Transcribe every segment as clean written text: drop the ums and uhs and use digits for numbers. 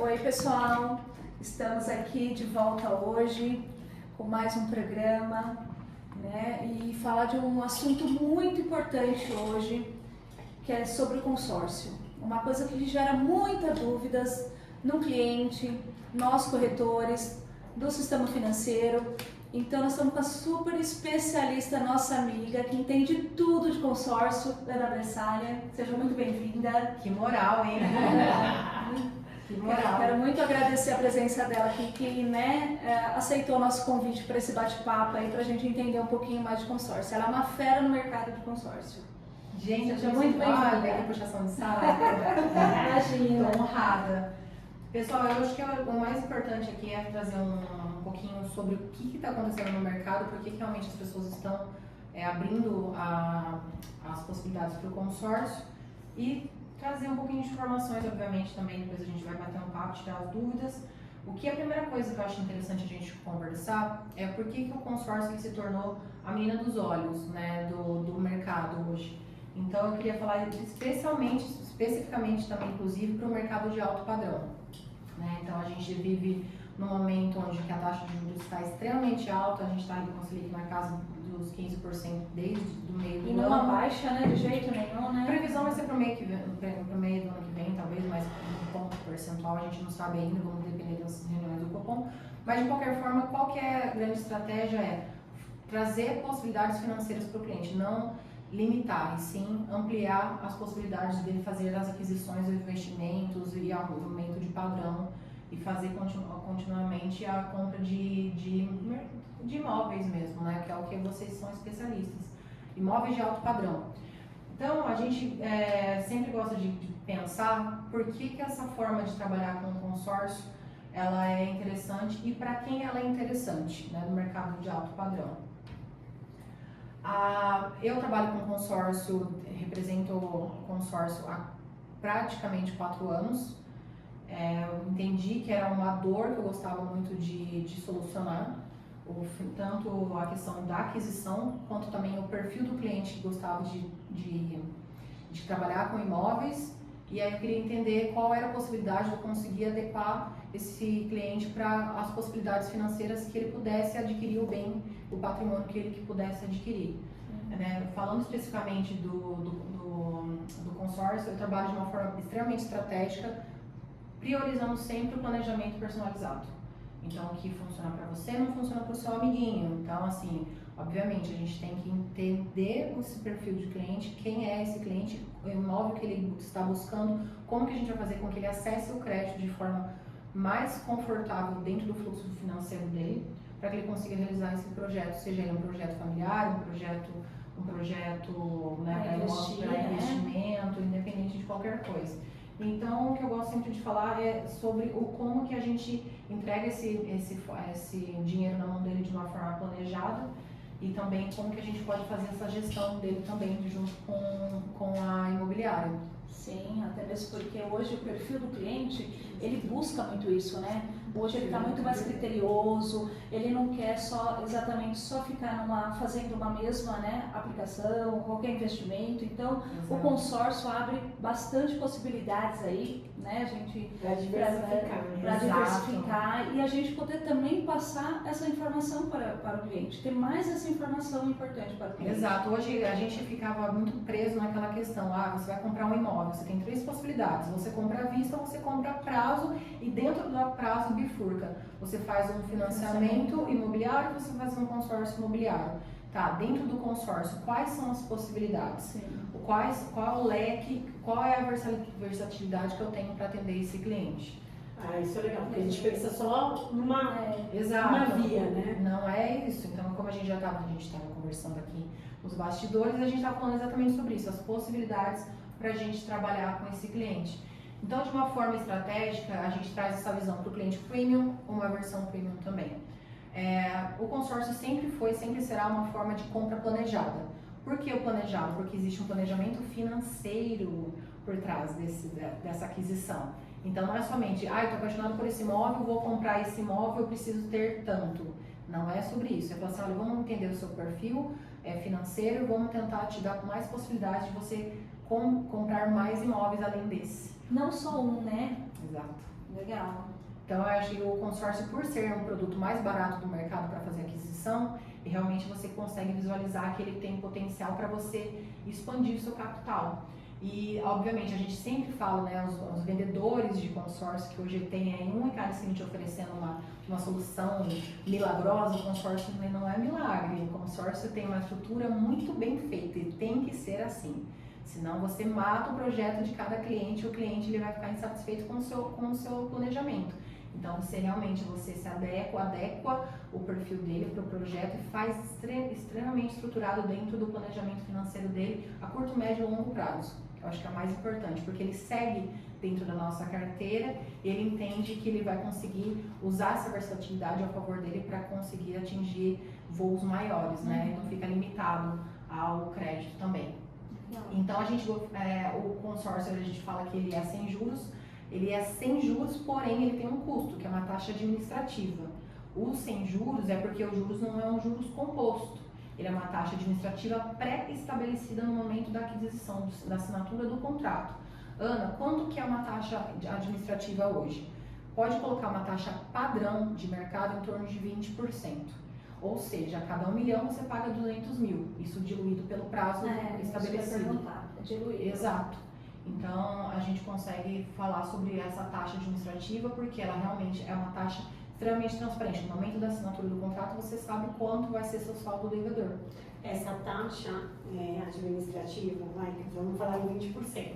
Oi pessoal, estamos aqui de volta hoje com mais um programa, né? E falar de um assunto muito importante hoje, que é sobre o consórcio. Uma coisa que gera muitas dúvidas no cliente, nós corretores, do sistema financeiro. Então nós estamos com a super especialista, nossa amiga, que entende tudo de consórcio, Ana Bressalha. Seja muito bem-vinda. Que moral, hein? Que moral. Quero muito agradecer a presença dela aqui, que aceitou o nosso convite para esse bate-papo aí, para a gente entender um pouquinho mais de consórcio. Ela é uma fera no mercado de consórcio. Gente, seja muito bem-vinda. Que puxação de saco. Imagina. Estou honrada. Pessoal, eu acho que o mais importante aqui é trazer um pouquinho sobre o que está acontecendo no mercado, por que realmente as pessoas estão abrindo as possibilidades para o consórcio e trazer um pouquinho de informações, obviamente, também. Depois a gente vai bater um papo, tirar as dúvidas. O que a primeira coisa que eu acho interessante a gente conversar é por que o consórcio se tornou a menina dos olhos, né, do mercado hoje. Então eu queria falar especificamente também, inclusive, para o mercado de alto padrão. Né? Então a gente vive num momento onde a taxa de juros está extremamente alta, a gente está com a Selic na casa dos 15% desde o meio do ano. E não baixa, né, de jeito nenhum, né? A previsão vai ser para o meio do ano que vem, talvez, mais um ponto percentual, a gente não sabe ainda, vamos depender das reuniões do Copom. Mas de qualquer forma, qual que é a grande estratégia? É trazer possibilidades financeiras para o cliente, não limitar, e sim ampliar as possibilidades dele fazer as aquisições, os investimentos e aumento de padrão e fazer continuamente a compra de imóveis mesmo, né? Que é o que vocês são especialistas, imóveis de alto padrão. Então a gente sempre gosta de pensar por que essa forma de trabalhar com o consórcio ela é interessante e para quem ela é interessante, né, no mercado de alto padrão. Eu trabalho com consórcio, represento o consórcio há praticamente 4 anos. Eu entendi que era uma dor que eu gostava muito de solucionar, tanto a questão da aquisição, quanto também o perfil do cliente que gostava de trabalhar com imóveis. E aí eu queria entender qual era a possibilidade de eu conseguir adequar esse cliente para as possibilidades financeiras que ele pudesse adquirir o bem, o patrimônio que ele pudesse adquirir. Né? Falando especificamente do consórcio, eu trabalho de uma forma extremamente estratégica, priorizando sempre o planejamento personalizado. Então, o que funciona para você não funciona para o seu amiguinho. Então, assim, obviamente, a gente tem que entender esse perfil de cliente, quem é esse cliente, o imóvel que ele está buscando, como que a gente vai fazer com que ele acesse o crédito de forma mais confortável dentro do fluxo financeiro dele, para que ele consiga realizar esse projeto, seja ele um projeto familiar, um projeto para investimento, independente de qualquer coisa. Então, o que eu gosto sempre de falar é sobre como que a gente entrega esse dinheiro na mão dele de uma forma planejada e também como que a gente pode fazer essa gestão dele também junto com a imobiliária. Sim, até mesmo porque hoje o perfil do cliente, ele busca muito isso, né? Hoje ele está muito mais criterioso, ele não quer exatamente só ficar fazendo uma mesma, né, aplicação, qualquer investimento. Então, o consórcio abre bastante possibilidades aí, né, a gente para diversificar e a gente poder também passar essa informação para o cliente, ter mais essa informação importante para o cliente. Exato, hoje a gente ficava muito preso naquela questão, você vai comprar um imóvel, você tem 3 possibilidades, você compra à vista ou você compra a prazo e dentro do prazo bifurca, você faz um financiamento imobiliário, você faz um consórcio imobiliário. Tá, dentro do consórcio, quais são as possibilidades? Sim. Qual é o leque, qual é a versatilidade que eu tenho para atender esse cliente? Isso é legal, porque a gente pensa só numa via, né? Não é isso. Então, como a gente estava conversando aqui nos bastidores, a gente estava falando exatamente sobre isso, as possibilidades para a gente trabalhar com esse cliente. Então, de uma forma estratégica, a gente traz essa visão para o cliente premium, uma versão premium também. O consórcio sempre será uma forma de compra planejada. Por que o planejado? Porque existe um planejamento financeiro por trás dessa aquisição. Então não é somente, eu estou apaixonado por esse imóvel, vou comprar esse imóvel, eu preciso ter tanto. Não é sobre isso. É falar assim, olha, vamos entender o seu perfil financeiro, vamos tentar te dar mais possibilidades de você comprar mais imóveis além desse. Não só um, né? Exato. Legal. Então, eu acho que o consórcio, por ser um produto mais barato do mercado para fazer aquisição, realmente você consegue visualizar que ele tem potencial para você expandir o seu capital. E, obviamente, a gente sempre fala, né, os vendedores de consórcio, que hoje tem aí um em cada cliente oferecendo uma solução milagrosa. O consórcio não é milagre. O consórcio tem uma estrutura muito bem feita e tem que ser assim. Senão você mata o projeto de cada cliente e o cliente ele vai ficar insatisfeito com o seu planejamento. Então você se adequa o perfil dele para o projeto e faz extremamente estruturado dentro do planejamento financeiro dele a curto, médio e longo prazo. Eu acho que é o mais importante, porque ele segue dentro da nossa carteira e ele entende que ele vai conseguir usar essa versatilidade a favor dele para conseguir atingir voos maiores, né? E não fica limitado ao crédito também. Então o consórcio, a gente fala que ele é sem juros. Ele é sem juros, porém ele tem um custo, que é uma taxa administrativa. O sem juros é porque o juros não é um juros composto. Ele é uma taxa administrativa pré-estabelecida no momento da aquisição, da assinatura do contrato. Ana, quanto que é uma taxa administrativa hoje? Pode colocar uma taxa padrão de mercado em torno de 20%. Ou seja, a cada 1 milhão você paga 200 mil. Isso diluído pelo prazo estabelecido. Diluído. Exato. Então, a gente consegue falar sobre essa taxa administrativa porque ela realmente é uma taxa extremamente transparente. No momento da assinatura do contrato, você sabe quanto vai ser seu saldo devedor. Essa taxa administrativa, vamos falar em 20%.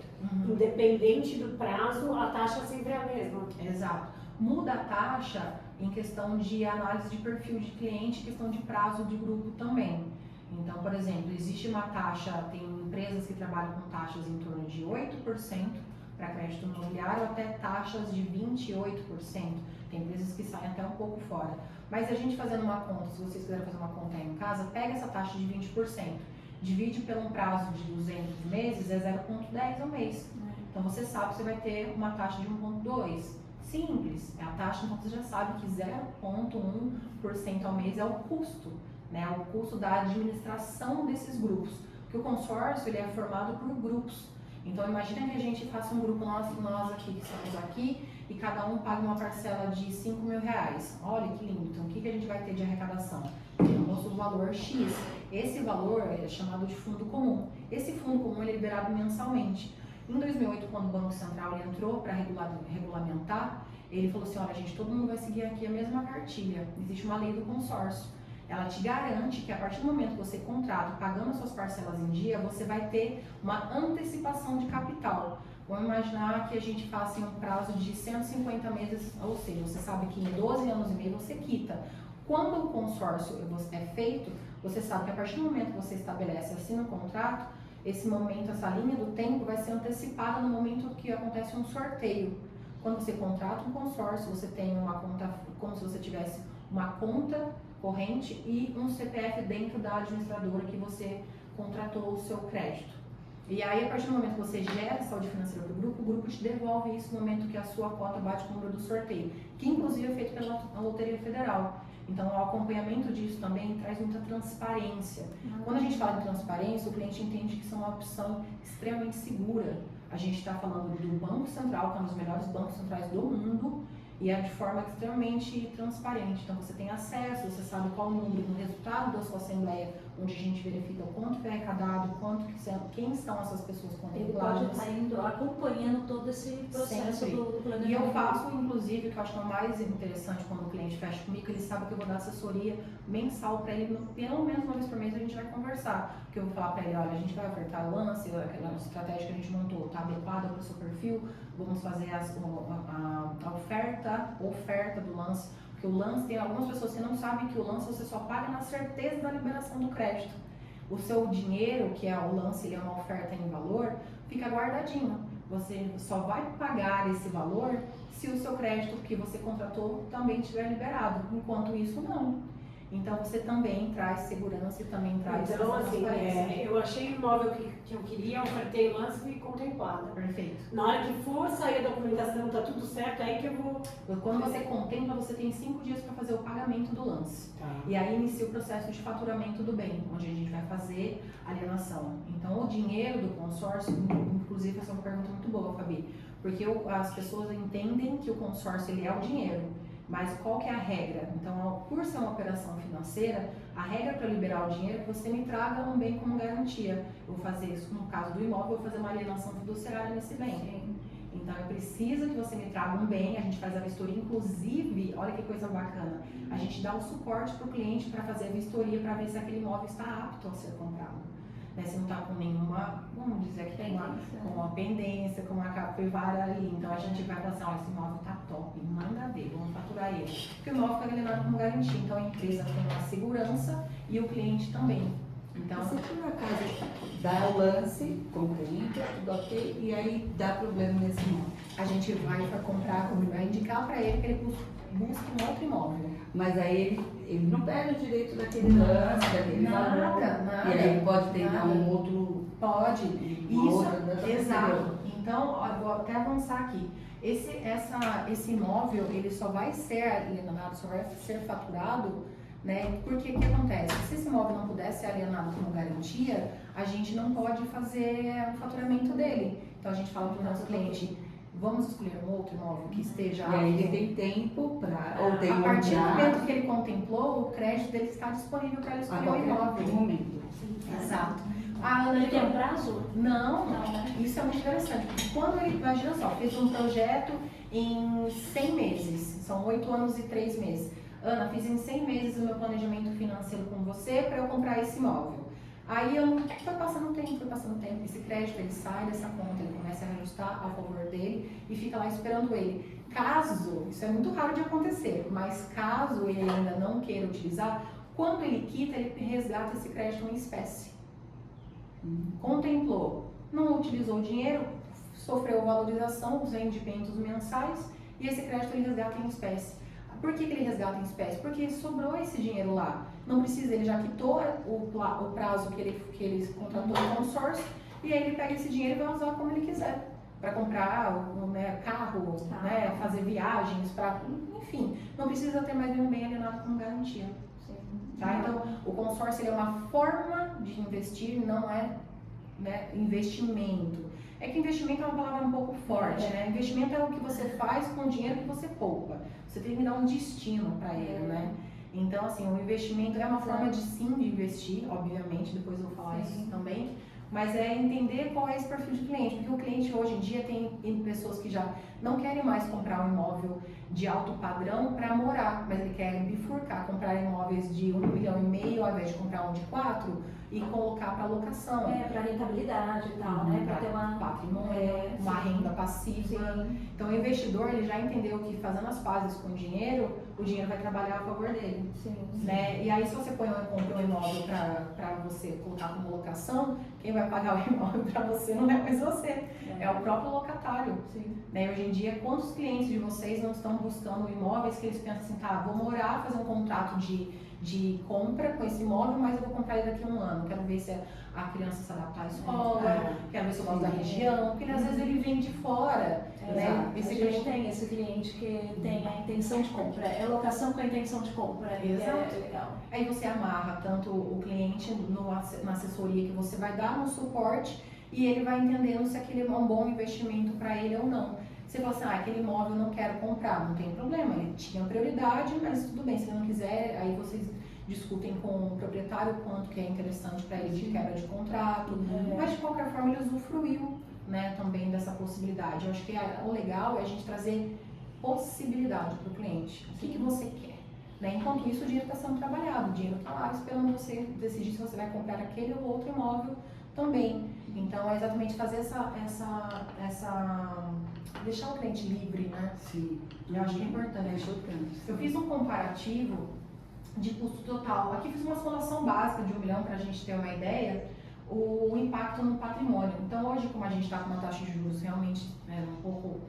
Independente do prazo, a taxa sempre é a mesma. Exato. Muda a taxa em questão de análise de perfil de cliente, questão de prazo de grupo também. Então, por exemplo, existe uma taxa, tem empresas que trabalham com taxas em torno de 8% para crédito imobiliário, até taxas de 28%. Tem empresas que saem até um pouco fora. Mas a gente fazendo uma conta, se vocês quiserem fazer uma conta aí em casa, pega essa taxa de 20%, divide por um prazo de 200 meses, é 0,10 ao mês. Então você sabe que você vai ter uma taxa de 1,2. Simples, é a taxa, então você já sabe que 0,1% ao mês é o custo, né? O custo da administração desses grupos. Porque o consórcio ele é formado por grupos. Então imagina que a gente faça um grupo, nós aqui que estamos aqui, e cada um paga uma parcela de 5 mil reais. Olha que lindo. Então o que a gente vai ter de arrecadação? Temos o valor X. Esse valor é chamado de fundo comum. Esse fundo comum ele é liberado mensalmente. Em 2008, quando o Banco Central ele entrou para regulamentar, ele falou assim, olha gente, todo mundo vai seguir aqui a mesma cartilha. Existe uma lei do consórcio. Ela te garante que a partir do momento que você contrata, pagando as suas parcelas em dia, você vai ter uma antecipação de capital. Vamos imaginar que a gente faça em um prazo de 150 meses, ou seja, você sabe que em 12 anos e meio você quita. Quando o consórcio é feito, você sabe que a partir do momento que você estabelece, assina o contrato, esse momento, essa linha do tempo vai ser antecipada no momento que acontece um sorteio. Quando você contrata um consórcio, você tem uma conta, como se você tivesse uma conta corrente e um CPF dentro da administradora que você contratou o seu crédito. E aí, a partir do momento que você gera saúde financeira para o grupo te devolve isso no momento que a sua cota bate com o número do sorteio, que inclusive é feito pela Loteria Federal. Então, o acompanhamento disso também traz muita transparência. Quando a gente fala de transparência, o cliente entende que isso é uma opção extremamente segura. A gente está falando do Banco Central, que é um dos melhores bancos centrais do mundo, e é de forma extremamente transparente. Então você tem acesso, você sabe qual o número do resultado da sua assembleia, onde a gente verifica o quanto foi arrecadado, quem são essas pessoas contempladas. Ele pode estar indo, acompanhando todo esse processo do planejamento. E eu faço, inclusive, que eu acho que é o mais interessante quando o cliente fecha comigo, ele sabe que eu vou dar assessoria mensal para ele, pelo menos uma vez por mês a gente vai conversar. Porque eu vou falar para ele, olha, a gente vai ofertar o lance, aquela estratégia que a gente montou está adequada para o seu perfil, vamos fazer a oferta do lance. Porque o lance, tem algumas pessoas que não sabem que o lance você só paga na certeza da liberação do crédito. O seu dinheiro, que é o lance, ele é uma oferta em valor, fica guardadinho. Você só vai pagar esse valor se o seu crédito que você contratou também estiver liberado. Enquanto isso, não. Então você também traz segurança e também traz Então, assim, transparência. eu achei o imóvel que eu queria, ofertei o lance e fui contemplada. Perfeito. Na hora que for sair a documentação, tá tudo certo, aí que eu vou... Quando você contempla, você tem 5 dias para fazer o pagamento do lance. E aí inicia o processo de faturamento do bem, onde a gente vai fazer a alienação. Então, o dinheiro do consórcio, inclusive, essa é uma pergunta muito boa, Fabi, porque as pessoas entendem que o consórcio ele é o dinheiro, mas qual que é a regra? Então, por ser uma operação financeira, a regra para liberar o dinheiro é que você me traga um bem como garantia. Eu vou fazer isso, no caso do imóvel, eu vou fazer uma alienação fiduciária nesse bem. Então, eu preciso que você me traga um bem, a gente faz a vistoria, inclusive, olha que coisa bacana, a gente dá o suporte para o cliente para fazer a vistoria para ver se aquele imóvel está apto a ser comprado. Né? Se não está com nenhuma, vamos dizer que tem uma pendência, com uma capivara ali, então a gente vai falar assim, olha, esse imóvel está top, manda ver, vamos faturar ele. Porque o imóvel fica alienado como garantia, então a empresa tem uma segurança e o cliente também. Então, se por acaso dá o lance, compra, tudo ok, e aí dá problema nesse imóvel. a gente vai para comprar, vai indicar para ele que ele busque um outro imóvel. Mas aí ele não perde o direito daquele lance, daquele valor. Nada. E aí ele pode tentar nada. um outro. Pode. Uma Isso, outra data exato. posterior. Então, ó, eu vou até avançar aqui. Esse imóvel, ele só vai ser alienado, só vai ser faturado, né? Porque o que acontece? Se esse imóvel não puder ser alienado como garantia, a gente não pode fazer o faturamento dele. Então a gente fala para o nosso cliente, vamos escolher um outro imóvel que esteja E aí ele apto. tem tempo para. Ou tem A partir do prazo, momento que ele contemplou, o crédito dele está disponível para ele a escolher o qualquer imóvel. momento. Exato. A Ana Ele tem um prazo? Não, Não, né? isso é muito interessante. Porque quando ele, imagina só, fez um projeto em 100 meses, são 8 anos e 3 meses. Ana, fiz em 100 meses o meu planejamento financeiro com você para eu comprar esse imóvel. Aí foi passando o tempo, esse crédito ele sai dessa conta, ele começa a ajustar a favor dele e fica lá esperando ele. Caso, isso é muito raro de acontecer, mas caso ele ainda não queira utilizar, quando ele quita, ele resgata esse crédito em espécie. Contemplou, não utilizou o dinheiro, sofreu valorização, os rendimentos mensais e esse crédito ele resgata em espécie. Por que ele resgata em espécie? Porque sobrou esse dinheiro lá. Não precisa, ele já quitou o prazo que ele contratou no consórcio e aí ele pega esse dinheiro e vai usar como ele quiser. Para comprar carro, né, fazer viagens, enfim, não precisa ter mais nenhum bem alienado como garantia. Tá? Então, o consórcio ele é uma forma de investir, não é, né, investimento. É que investimento é uma palavra um pouco forte, né? Investimento é o que você faz com o dinheiro que você poupa. Você tem que dar um destino para ele, né? Então, assim, o investimento é uma forma de investir, obviamente, depois eu vou falar isso também, mas é entender qual é esse perfil de cliente, porque o cliente hoje em dia tem pessoas que já não querem mais comprar um imóvel de alto padrão para morar, mas ele quer bifurcar, comprar imóveis de 1,5 milhão ao invés de comprar um de 4 e colocar para locação. Para rentabilidade e tal, né? Para ter uma patrimônio, uma renda passiva. Então o investidor ele já entendeu que fazendo as pazes com o dinheiro vai trabalhar a favor dele. Né? E aí se você compra um imóvel para você colocar como locação, quem vai pagar o imóvel para você não é mais você, é o próprio locatário. Né? Hoje em dia, quantos clientes de vocês não estão buscando imóveis que eles pensam assim, tá, vou morar, fazer um contrato de compra com esse imóvel, mas eu vou comprar ele daqui a um ano. Quero ver se a criança se adapta à escola, quero ver se eu gosto da região, porque às vezes ele vem de fora. Né? A gente tem esse cliente que tem a intenção de compra, é locação com a intenção de compra. Exato. É legal. Aí você amarra tanto o cliente na assessoria que você vai dar, no suporte, e ele vai entendendo se aquele é um bom investimento para ele ou não. Você fala assim, aquele imóvel eu não quero comprar, não tem problema, ele tinha prioridade, mas tudo bem, se ele não quiser, aí vocês discutem com o proprietário quanto que é interessante para ele de quebra de contrato, mas de qualquer forma ele usufruiu, né, também dessa possibilidade. Eu acho que o legal é a gente trazer possibilidade para o cliente, o que você quer. Né? Enquanto isso, o dinheiro está sendo trabalhado, o dinheiro está lá esperando você decidir se você vai comprar aquele ou outro imóvel também. Então, é exatamente fazer deixar o cliente livre, né? Sim. Eu acho que é importante. Eu fiz um comparativo de custo total. Aqui fiz uma simulação básica de 1 milhão para a gente ter uma ideia, o impacto no patrimônio. Então, hoje, como a gente está com uma taxa de juros realmente um pouco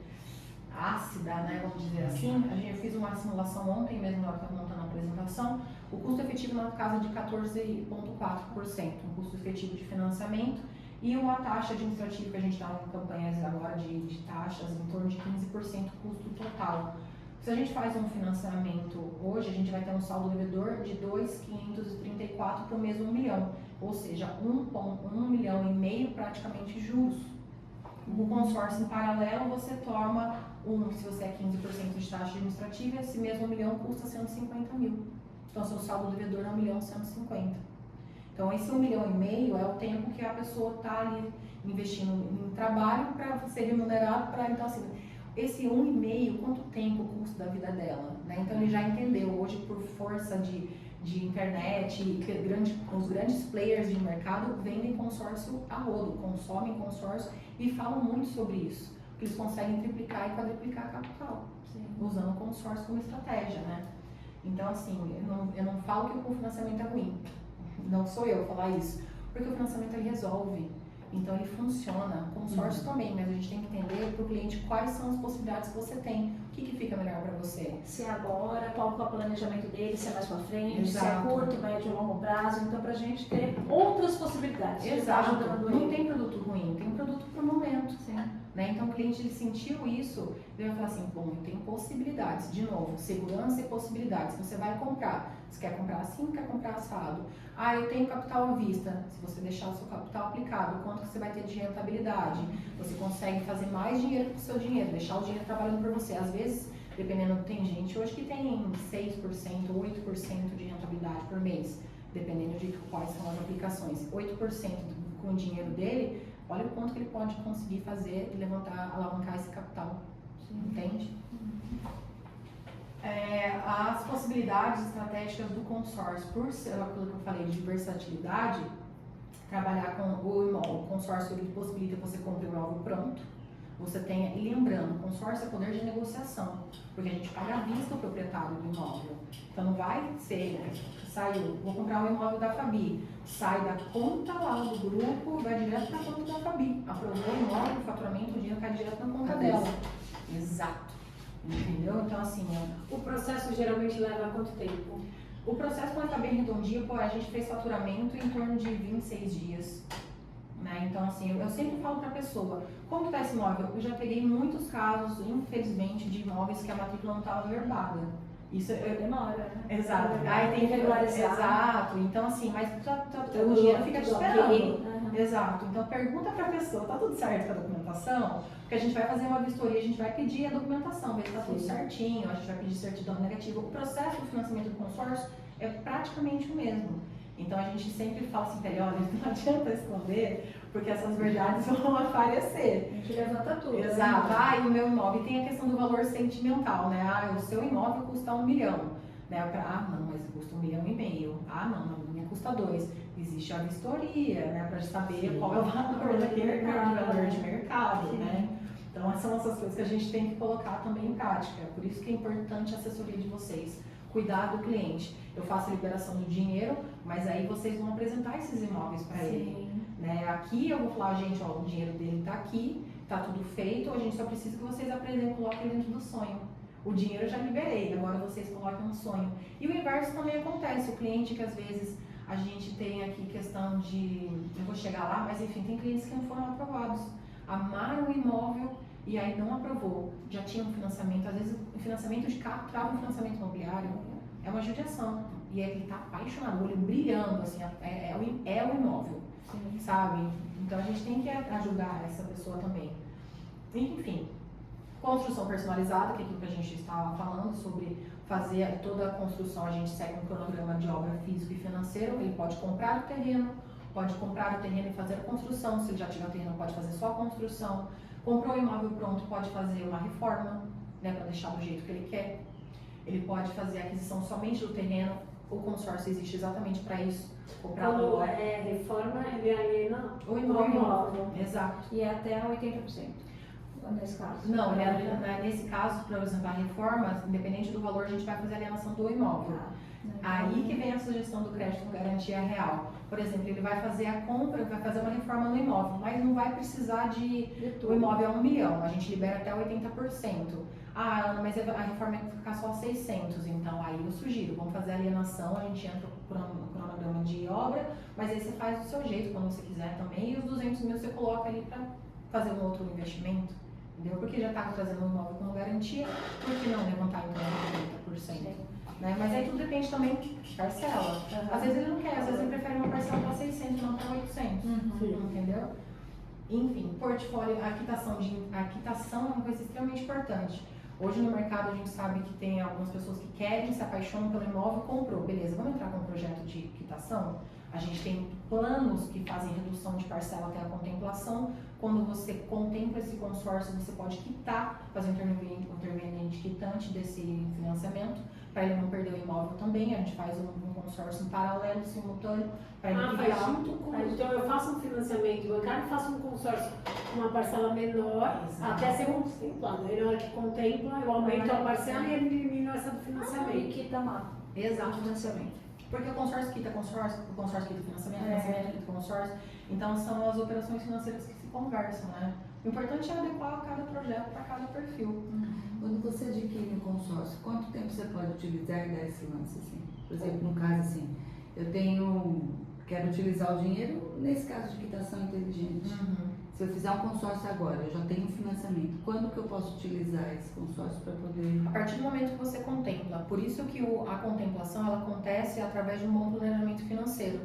ácida, né, vamos dizer assim, eu fiz uma simulação ontem mesmo, na hora que eu estava montando a apresentação, o custo efetivo na casa de 14,4%, um custo efetivo de financiamento, e uma taxa administrativa que a gente está em campanhas agora de taxas em torno de 15% custo total. Se a gente faz um financiamento hoje, a gente vai ter um saldo devedor de 2.534 para o mesmo 1 milhão, ou seja, 1,5 milhão praticamente juros. O consórcio em paralelo você toma, se você é 15% de taxa administrativa, esse mesmo 1 milhão custa 150 mil. Então, seu saldo devedor é 1.150.000. Então, esse 1,5 milhão é o tempo que a pessoa está ali investindo em trabalho para ser remunerado para, então assim, esse 1,5, quanto tempo custa da vida dela, né? Então ele já entendeu, hoje por força de internet, os grandes players de mercado vendem consórcio a rodo, consomem consórcio e falam muito sobre isso, que eles conseguem triplicar e quadruplicar capital, usando o consórcio como estratégia, né? Então assim, eu não falo que o financiamento é ruim, não sou eu falar isso, porque o financiamento ele resolve. Então ele funciona, consórcio também, mas a gente tem que entender para o cliente quais são as possibilidades que você tem, o que fica melhor para você. Se é agora, qual é o planejamento dele, se é mais para frente, Exato. se é curto, médio ou longo prazo, então para a gente ter outras possibilidades. Exato, não tem produto ruim, tem produto para o momento. Sim. Né? Então o cliente ele sentiu isso, ele vai falar assim, bom, eu tenho possibilidades, de novo, segurança e possibilidades, você vai comprar, você quer comprar assim, quer comprar assado, eu tenho capital à vista, se você deixar o seu capital aplicado, quanto que você vai ter de rentabilidade, você consegue fazer mais dinheiro com o seu dinheiro, deixar o dinheiro trabalhando por você, às vezes, dependendo, tem gente hoje que tem 6%, 8% de rentabilidade por mês, dependendo de quais são as aplicações, 8% com o dinheiro dele, olha o quanto que ele pode conseguir fazer e alavancar esse capital. Sim. Entende? As possibilidades estratégicas do consórcio, por ser aquilo que eu falei de versatilidade, trabalhar com o imóvel, o consórcio ele possibilita que você compre o imóvel pronto, você tenha, e lembrando, o consórcio é poder de negociação, porque a gente paga à vista o proprietário do imóvel. Então não vai ser, saiu, vou comprar o imóvel da Fabi, sai da conta lá do grupo, vai direto para a conta da Fabi. Aprovou o imóvel, o faturamento, o dinheiro cai direto na conta dela. Exato. Entendeu? Então assim, o processo geralmente leva quanto tempo? O processo, quando está bem redondinho, a gente fez faturamento em torno de 26 dias. Né? Então, assim, eu sempre falo para a pessoa, como está esse imóvel? Eu já peguei muitos casos, infelizmente, de imóveis que a matrícula não estava verbada. Isso demora, né? Exato. Aí tem que regularizar. Exato. Então, assim, mas o dinheiro fica te esperando. Exato. Então, pergunta para a pessoa, tá tudo certo com a documentação? Porque a gente vai fazer uma vistoria, a gente vai pedir a documentação, ver se tá tudo certinho, a gente vai pedir certidão negativa. O processo de financiamento do consórcio é praticamente o mesmo. Então, a gente sempre fala assim, olha, não adianta esconder, porque essas verdades vão aparecer. A gente levanta tudo. Exato. Né? E o meu imóvel tem a questão do valor sentimental, né? O seu imóvel custa 1 milhão. Né? Não, mas custa 1,5 milhão. Não, a minha custa 2. Existe a vistoria, né? Para saber qual é o valor daquele valor de mercado, né? Então, são essas coisas que a gente tem que colocar também em prática. Por isso que é importante a assessoria de vocês. Cuidar do cliente. Eu faço a liberação do dinheiro, mas aí vocês vão apresentar esses imóveis para ele. Né? Aqui eu vou falar, gente, ó, o dinheiro dele está aqui, está tudo feito, a gente só precisa que vocês apresentem, coloquem dentro do sonho. O dinheiro eu já liberei, agora vocês coloquem um sonho. E o inverso também acontece, o cliente que às vezes a gente tem aqui questão de, eu vou chegar lá, mas enfim, tem clientes que não foram aprovados. Amaram o imóvel e aí não aprovou, já tinha um financiamento, às vezes o financiamento de carro trava um financiamento imobiliário, é uma judiação. E ele está apaixonado, o olho brilhando, assim, é o imóvel. Sim. Sabe? Então a gente tem que ajudar essa pessoa também. Enfim, construção personalizada, que é aquilo que a gente estava falando sobre fazer toda a construção, a gente segue um cronograma de obra físico e financeiro, ele pode comprar o terreno e fazer a construção, se ele já tiver o terreno pode fazer só a construção, comprou o imóvel pronto, pode fazer uma reforma, né, para deixar do jeito que ele quer, ele pode fazer a aquisição somente do terreno, o consórcio existe exatamente para isso. Quando reforma, ele aliena o imóvel. Exato. E é até 80%. nesse caso? Não, nesse caso, por exemplo, a reforma, independente do valor, a gente vai fazer a alienação do imóvel. Aí que vem a sugestão do crédito com garantia real. Por exemplo, ele vai fazer a compra, vai fazer uma reforma no imóvel, mas não vai precisar o imóvel é 1 milhão, a gente libera até 80%. Ah, Ana, mas a reforma vai ficar só 600, então aí eu sugiro, vamos fazer a alienação, a gente entra com o cronograma de obra, mas aí você faz do seu jeito, quando você quiser também, e os 200 mil você coloca ali para fazer um outro investimento, entendeu? Porque já está trazendo um imóvel como garantia, por que não levantar então 80%? Né? Mas aí tudo depende também de parcela. Às vezes ele não quer, às vezes ele prefere uma parcela para 600 e não para 800, entendeu? Enfim, portfólio, a quitação é uma coisa extremamente importante. Hoje no mercado a gente sabe que tem algumas pessoas que querem, se apaixonam pelo imóvel, comprou, beleza, vamos entrar com um projeto de quitação? A gente tem planos que fazem redução de parcela até a contemplação. Quando você contempla esse consórcio, você pode quitar, fazer um interveniente quitante desse financiamento, para ele não perder o imóvel também. A gente faz um consórcio em paralelo, simultâneo, para ele faz junto com. Então eu faço um financiamento bancário, faço um consórcio com uma parcela menor, até ser contemplado. Aí na hora que contempla, eu aumento a parcela e elimino essa do financiamento. E quita lá. Exato, financiamento. Porque o consórcio quita consórcio, o consórcio quita financiamento, financiamento quita consórcio. Então são as operações financeiras que se conversam, né? O importante é adequar cada projeto para cada perfil. Quando você adquire um consórcio, quanto tempo você pode utilizar e dar esse lance assim? Por exemplo, no caso assim, quero utilizar o dinheiro nesse caso de quitação inteligente. Se eu fizer um consórcio agora, eu já tenho financiamento, quando que eu posso utilizar esse consórcio para poder... A partir do momento que você contempla, por isso que a contemplação ela acontece através de um bom planejamento financeiro.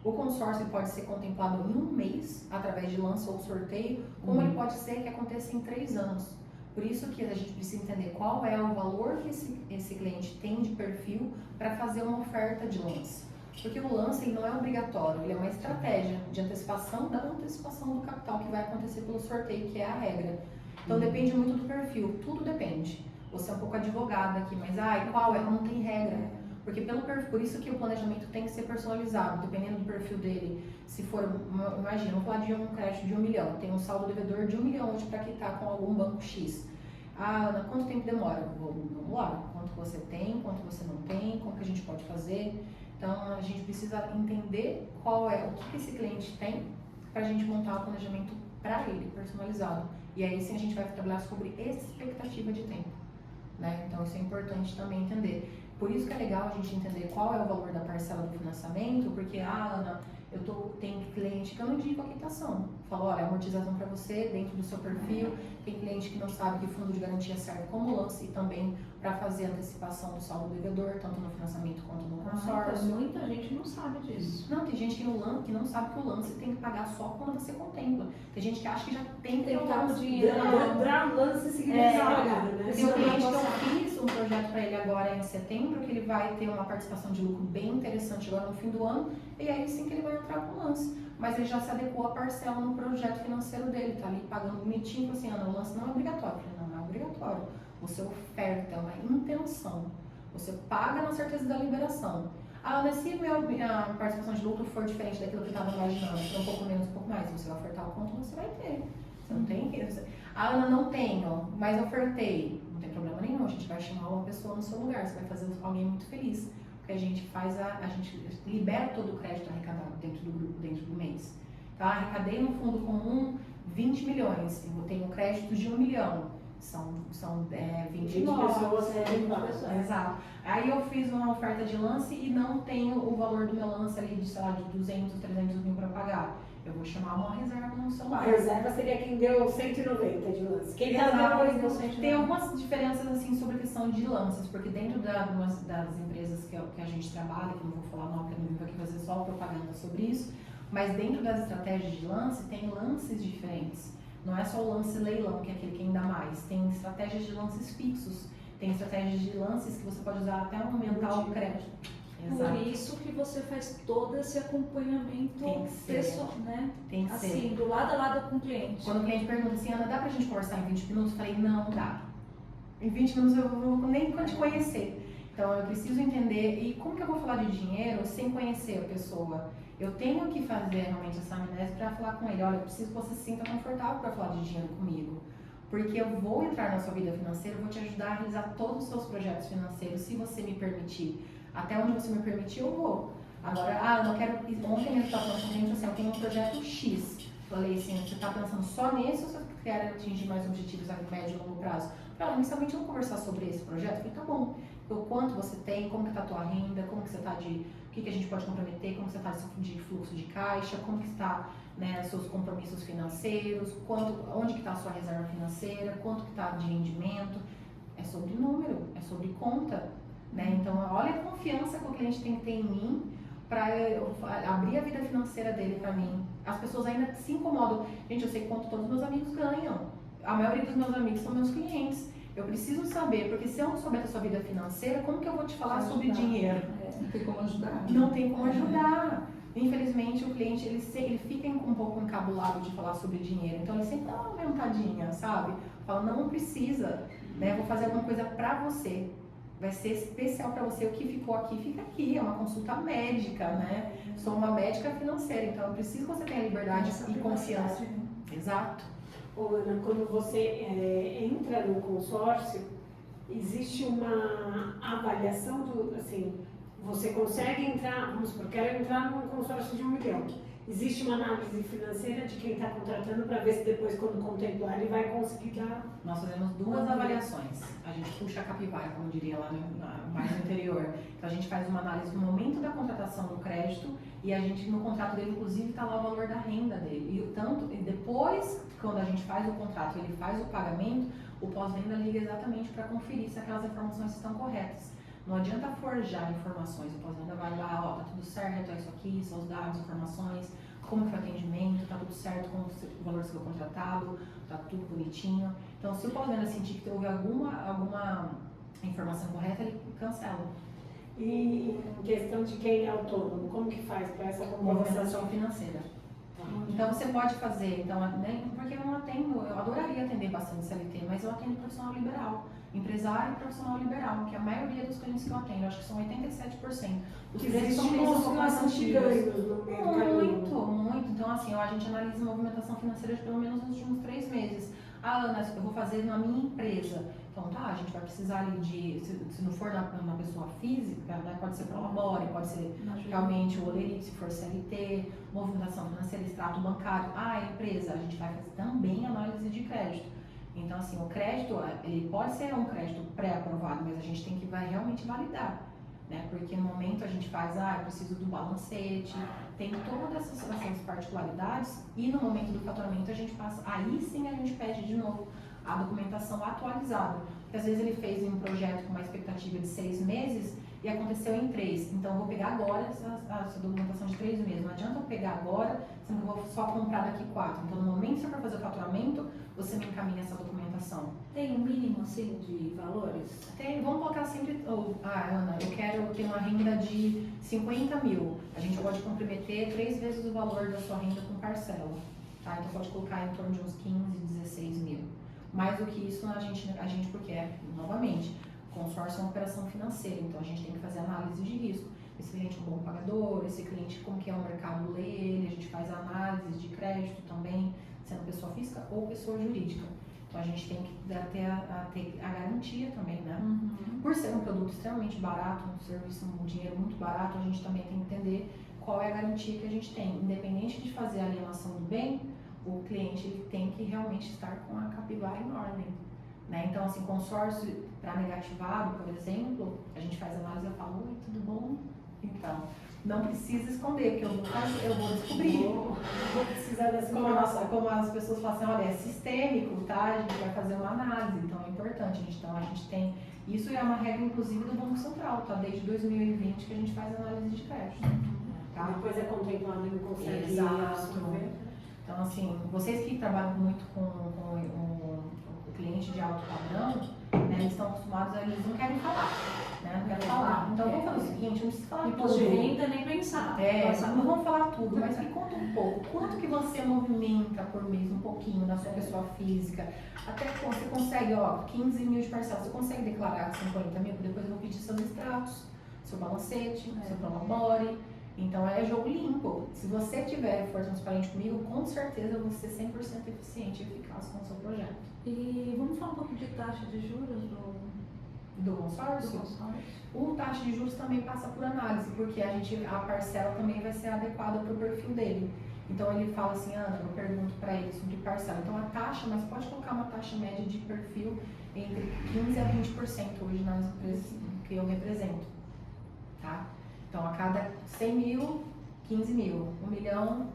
O consórcio pode ser contemplado em um mês, através de lance ou sorteio, como ele pode ser que aconteça em 3 anos. Por isso que a gente precisa entender qual é o valor que esse cliente tem de perfil para fazer uma oferta de lance. Porque o lance ele não é obrigatório, ele é uma estratégia de antecipação da antecipação do capital que vai acontecer pelo sorteio, que é a regra. Então depende muito do perfil, tudo depende. Você é um pouco advogada aqui, mas qual é? Não tem regra. Porque por isso que o planejamento tem que ser personalizado, dependendo do perfil dele. Se for, imagina, vamos falar de um crédito de 1 milhão, tem um saldo devedor de 1 milhão hoje para quitar com algum banco X. Ana, quanto tempo demora? Vamos lá, quanto você tem, quanto você não tem, como que a gente pode fazer. Então a gente precisa entender o que esse cliente tem para a gente montar o planejamento para ele, personalizado. E aí sim a gente vai trabalhar sobre expectativa de tempo, né? Então isso é importante também entender. Por isso que é legal a gente entender qual é o valor da parcela do financiamento, porque, Ana, tem cliente que eu não indico a quitação. Falo, olha, amortização para você dentro do seu perfil. Tem cliente que não sabe que o fundo de garantia serve como lance e também para fazer antecipação do saldo devedor, tanto no financiamento quanto no consórcio. Muita gente não sabe disso. Não, tem gente que não sabe que o lance tem que pagar só quando você contempla. Tem gente que acha que já tem que dar o dinheiro. Dobrar o lance significa pagar, né? Tem um cliente que eu fiz um projeto para ele agora em setembro, que ele vai ter uma participação de lucro bem interessante agora no fim do ano, e aí sim que ele vai entrar com o lance. Mas ele já se adequou à parcela no projeto financeiro dele, tá ali pagando bonitinho, assim, o lance não é obrigatório. Eu falei, não é obrigatório. Você oferta uma intenção. Você paga na certeza da liberação. Mas se minha participação de lucro for diferente daquilo que eu estava imaginando, for um pouco menos, um pouco mais, você vai ofertar o quanto você vai ter. Você não tem que... Ana, não tenho, mas ofertei. Não tem problema nenhum, a gente vai chamar uma pessoa no seu lugar, você vai fazer alguém muito feliz. Porque a gente libera todo o crédito arrecadado dentro do grupo, dentro do mês. Tá? Arrecadei no fundo comum 20 milhões, eu tenho créditos de 1 milhão. São 20 pessoas. Exato. Aí eu fiz uma oferta de lance e não tenho o valor do meu lance ali de, sei lá, de 200, 300 mil para pagar. Eu vou chamar uma reserva no celular. A reserva seria quem deu 190 de lance. Quem tá depois deu 190. Tem algumas diferenças assim sobre a questão de lances, porque dentro das empresas que a gente trabalha, que eu não vou falar não, porque eu não vim aqui fazer só propaganda sobre isso, mas dentro das estratégias de lance tem lances diferentes. Não é só o lance leilão, que é aquele que ainda mais. Tem estratégias de lances fixos. Tem estratégias de lances que você pode usar até aumentar o crédito. Exato. Por isso que você faz todo esse acompanhamento pessoal, né? Tem que assim, ser. do lado a lado com o cliente. Quando o cliente pergunta assim, Ana, dá pra gente conversar em 20 minutos? Eu falei, não dá. Em 20 minutos eu não vou nem te conhecer. Então eu preciso entender, e como que eu vou falar de dinheiro sem conhecer a pessoa? Eu tenho que fazer realmente essa anamnese para falar com ele, olha, eu preciso que você se sinta confortável para falar de dinheiro comigo. Porque eu vou entrar na sua vida financeira, eu vou te ajudar a realizar todos os seus projetos financeiros, se você me permitir. Até onde você me permitir, eu vou. Agora, eu não quero... Ontem eu estava falando com a gente assim, eu tenho um projeto X. Falei assim, você está pensando só nesse ou você quer atingir mais objetivos a médio e longo prazo? Falei, inicialmente vamos conversar sobre esse projeto? Falei, tá bom. O quanto você tem, como que está a tua renda, como que você está de... O que a gente pode comprometer, como que você está de fluxo de caixa, como que está, né, seus compromissos financeiros, onde que está a sua reserva financeira, quanto que está de rendimento. É sobre número, é sobre conta, né? Então, olha a confiança que o cliente tem que ter em mim para abrir a vida financeira dele para mim. As pessoas ainda se incomodam. Gente, eu sei quanto todos os meus amigos ganham. A maioria dos meus amigos são meus clientes. Eu preciso saber, porque se eu não souber da sua vida financeira, como que eu vou te falar sobre dinheiro? Não tem como ajudar. Não tem como ajudar. Infelizmente, o cliente, ele fica um pouco encabulado de falar sobre dinheiro. Então, ele sempre dá uma aumentadinha, sabe? Fala, não precisa, né? Vou fazer alguma coisa pra você. Vai ser especial pra você. O que ficou aqui, fica aqui. É uma consulta médica, né? Sou uma médica financeira, então eu preciso que você tenha liberdade e confiança. Exato. Ô, Ana, quando você entra no consórcio, existe uma avaliação do, assim, você consegue entrar, vamos supor, quero entrar num consórcio de 1 milhão. Existe uma análise financeira de quem está contratando para ver se depois, quando contemplar, ele vai conseguir dar... Nós fazemos 2 avaliações. A gente puxa a capivara, como diria lá mais no interior. Então a gente faz uma análise no momento da contratação do crédito e a gente, no contrato dele, inclusive, está lá o valor da renda dele. E depois, quando a gente faz o contrato e ele faz o pagamento, o pós-venda liga exatamente para conferir se aquelas informações estão corretas. Não adianta forjar informações, o pós-venda vai lá, tá tudo certo, é isso aqui, são os dados, informações, como foi o atendimento, tá tudo certo, como o valor que foi contratado, tá tudo bonitinho. Então, se o pós-venda sentir que houve alguma informação correta, ele cancela. E em questão de quem é autônomo, como que faz para essa comprovação? Movimentação financeira. Então você pode fazer, então, né, porque eu não atendo, eu adoraria atender bastante CLT, mas eu atendo profissional liberal, empresário e profissional liberal, que é a maioria dos clientes que eu atendo, acho que são 87%. Os preços são Existe uma preços oscilação de comparativos. ganhos no meio do caminho. Muito. Então, assim, a gente analisa a movimentação financeira de pelo menos nos últimos 3 meses. Ana, eu vou fazer na minha empresa. Então, tá, a gente vai precisar ali de, se não for na pessoa física, né, pode ser Prolabore, pode ser realmente o Olerite, se for CLT, movimentação financeira, extrato bancário. Empresa, a gente vai fazer também análise de crédito. Então, assim, o crédito, ele pode ser um crédito pré-aprovado, mas a gente tem que realmente validar, né? Porque no momento a gente faz, eu preciso do balancete, tem todas essas particularidades, e no momento do faturamento a gente passa, aí sim a gente pede de novo a documentação atualizada. Porque às vezes ele fez um projeto com uma expectativa de 6 meses e aconteceu em 3. Então eu vou pegar agora essa documentação de 3 meses. Não adianta eu pegar agora, sendo que eu vou só comprar daqui 4. Então no momento que você for fazer o faturamento, você me encaminha essa documentação. Tem um mínimo assim de valores? Vamos colocar sempre, Ana, eu quero ter uma renda de 50 mil. A gente pode comprometer 3 vezes o valor da sua renda com parcela. Tá? Então pode colocar em torno de uns 15, 16 mil. Mais do que isso, a gente porque novamente, consórcio é uma operação financeira, então a gente tem que fazer análise de risco. Esse cliente é um bom pagador, esse cliente, como que é o mercado lê ele, a gente faz análise de crédito também, sendo pessoa física ou pessoa jurídica. Então a gente tem que ter a garantia também, né? Uhum. Por ser um produto extremamente barato, um serviço, um dinheiro muito barato, a gente também tem que entender qual é a garantia que a gente tem. Independente de fazer a alienação do bem, o cliente ele tem que realmente estar com a capivara em ordem, né? Então, assim, consórcio para negativado, por exemplo, a gente faz análise e fala, oi, tudo bom? Então, não precisa esconder, porque eu vou descobrir. Vou precisar dessa Como as pessoas falam assim, olha, é sistêmico, tá? A gente vai fazer uma análise, então é importante. A gente tem, isso é uma regra, inclusive, do Banco Central, tá? Desde 2020 que a gente faz análise de crédito. Tá? Depois é contemplado e não consegue. Exato. Então, assim, vocês que trabalham muito com o cliente de alto padrão, né, eles estão acostumados, eles não querem falar, né? Não querem falar. Então, vamos fazer o seguinte, não precisa falar Imposto de tudo. renda nem pensar. Não vamos falar tudo, mas me conta um pouco. Quanto que você movimenta por mês, um pouquinho, na sua pessoa física? Até que você consegue, 15 mil de parcela, você consegue declarar 50 mil? Depois eu vou pedir seus extratos, seu balancete, seu Prolabore. Então é jogo limpo. Se você tiver e for transparente comigo, com certeza eu vou ser 100% eficiente e eficaz com o seu projeto. E vamos falar um pouco de taxa de juros Do consórcio? O taxa de juros também passa por análise, porque a parcela também vai ser adequada para o perfil dele. Então ele fala assim, Ana, eu pergunto para ele sobre parcela. Então a taxa, mas pode colocar uma taxa média de perfil entre 15% a 20% hoje nas empresas que eu represento, tá? Então a cada 100 mil, 15 mil, 1 milhão,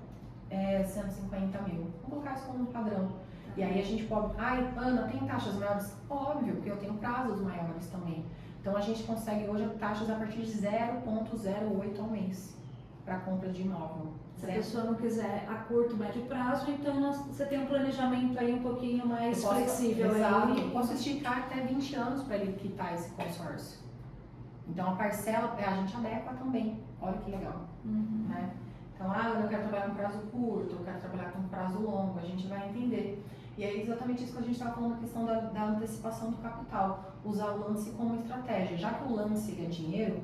150 mil. Vamos colocar isso como um padrão. E aí a gente pode, Ana, tem taxas maiores? Óbvio, porque eu tenho prazos maiores também. Então a gente consegue hoje taxas a partir de 0,08 ao mês para compra de imóvel. Se a pessoa não quiser a curto, médio prazo, então você tem um planejamento aí um pouquinho mais flexível. Exato. Aí. Eu posso esticar até 20 anos para ele quitar esse consórcio. Então a parcela a gente adequa também. Olha que legal. Né? Então, eu quero trabalhar com prazo curto, eu quero trabalhar com prazo longo, a gente vai entender. E é exatamente isso que a gente estava falando, a questão da antecipação do capital. Usar o lance como estratégia. Já que o lance é dinheiro,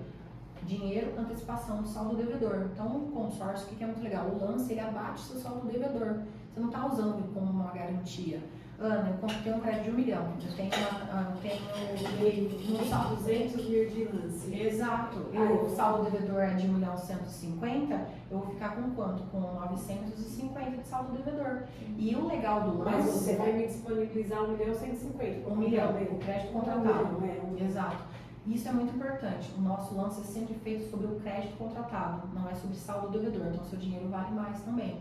antecipação do saldo devedor. Então, o consórcio, o que é muito legal? O lance, ele abate seu saldo devedor. Você não está usando ele como uma garantia. Ana, eu tenho um crédito de 1 milhão. Eu tenho No saldo 200 mil de lance. Exato. O saldo devedor é de 1.150.000, eu vou ficar com quanto? Com 950 de saldo devedor. E o legal do lance... Mas você vai me disponibilizar 1.150.000. 1 milhão, o crédito contratado. milhão. Exato. Isso é muito importante. O nosso lance é sempre feito sobre o crédito contratado, não é sobre saldo devedor. Então, seu dinheiro vale mais também.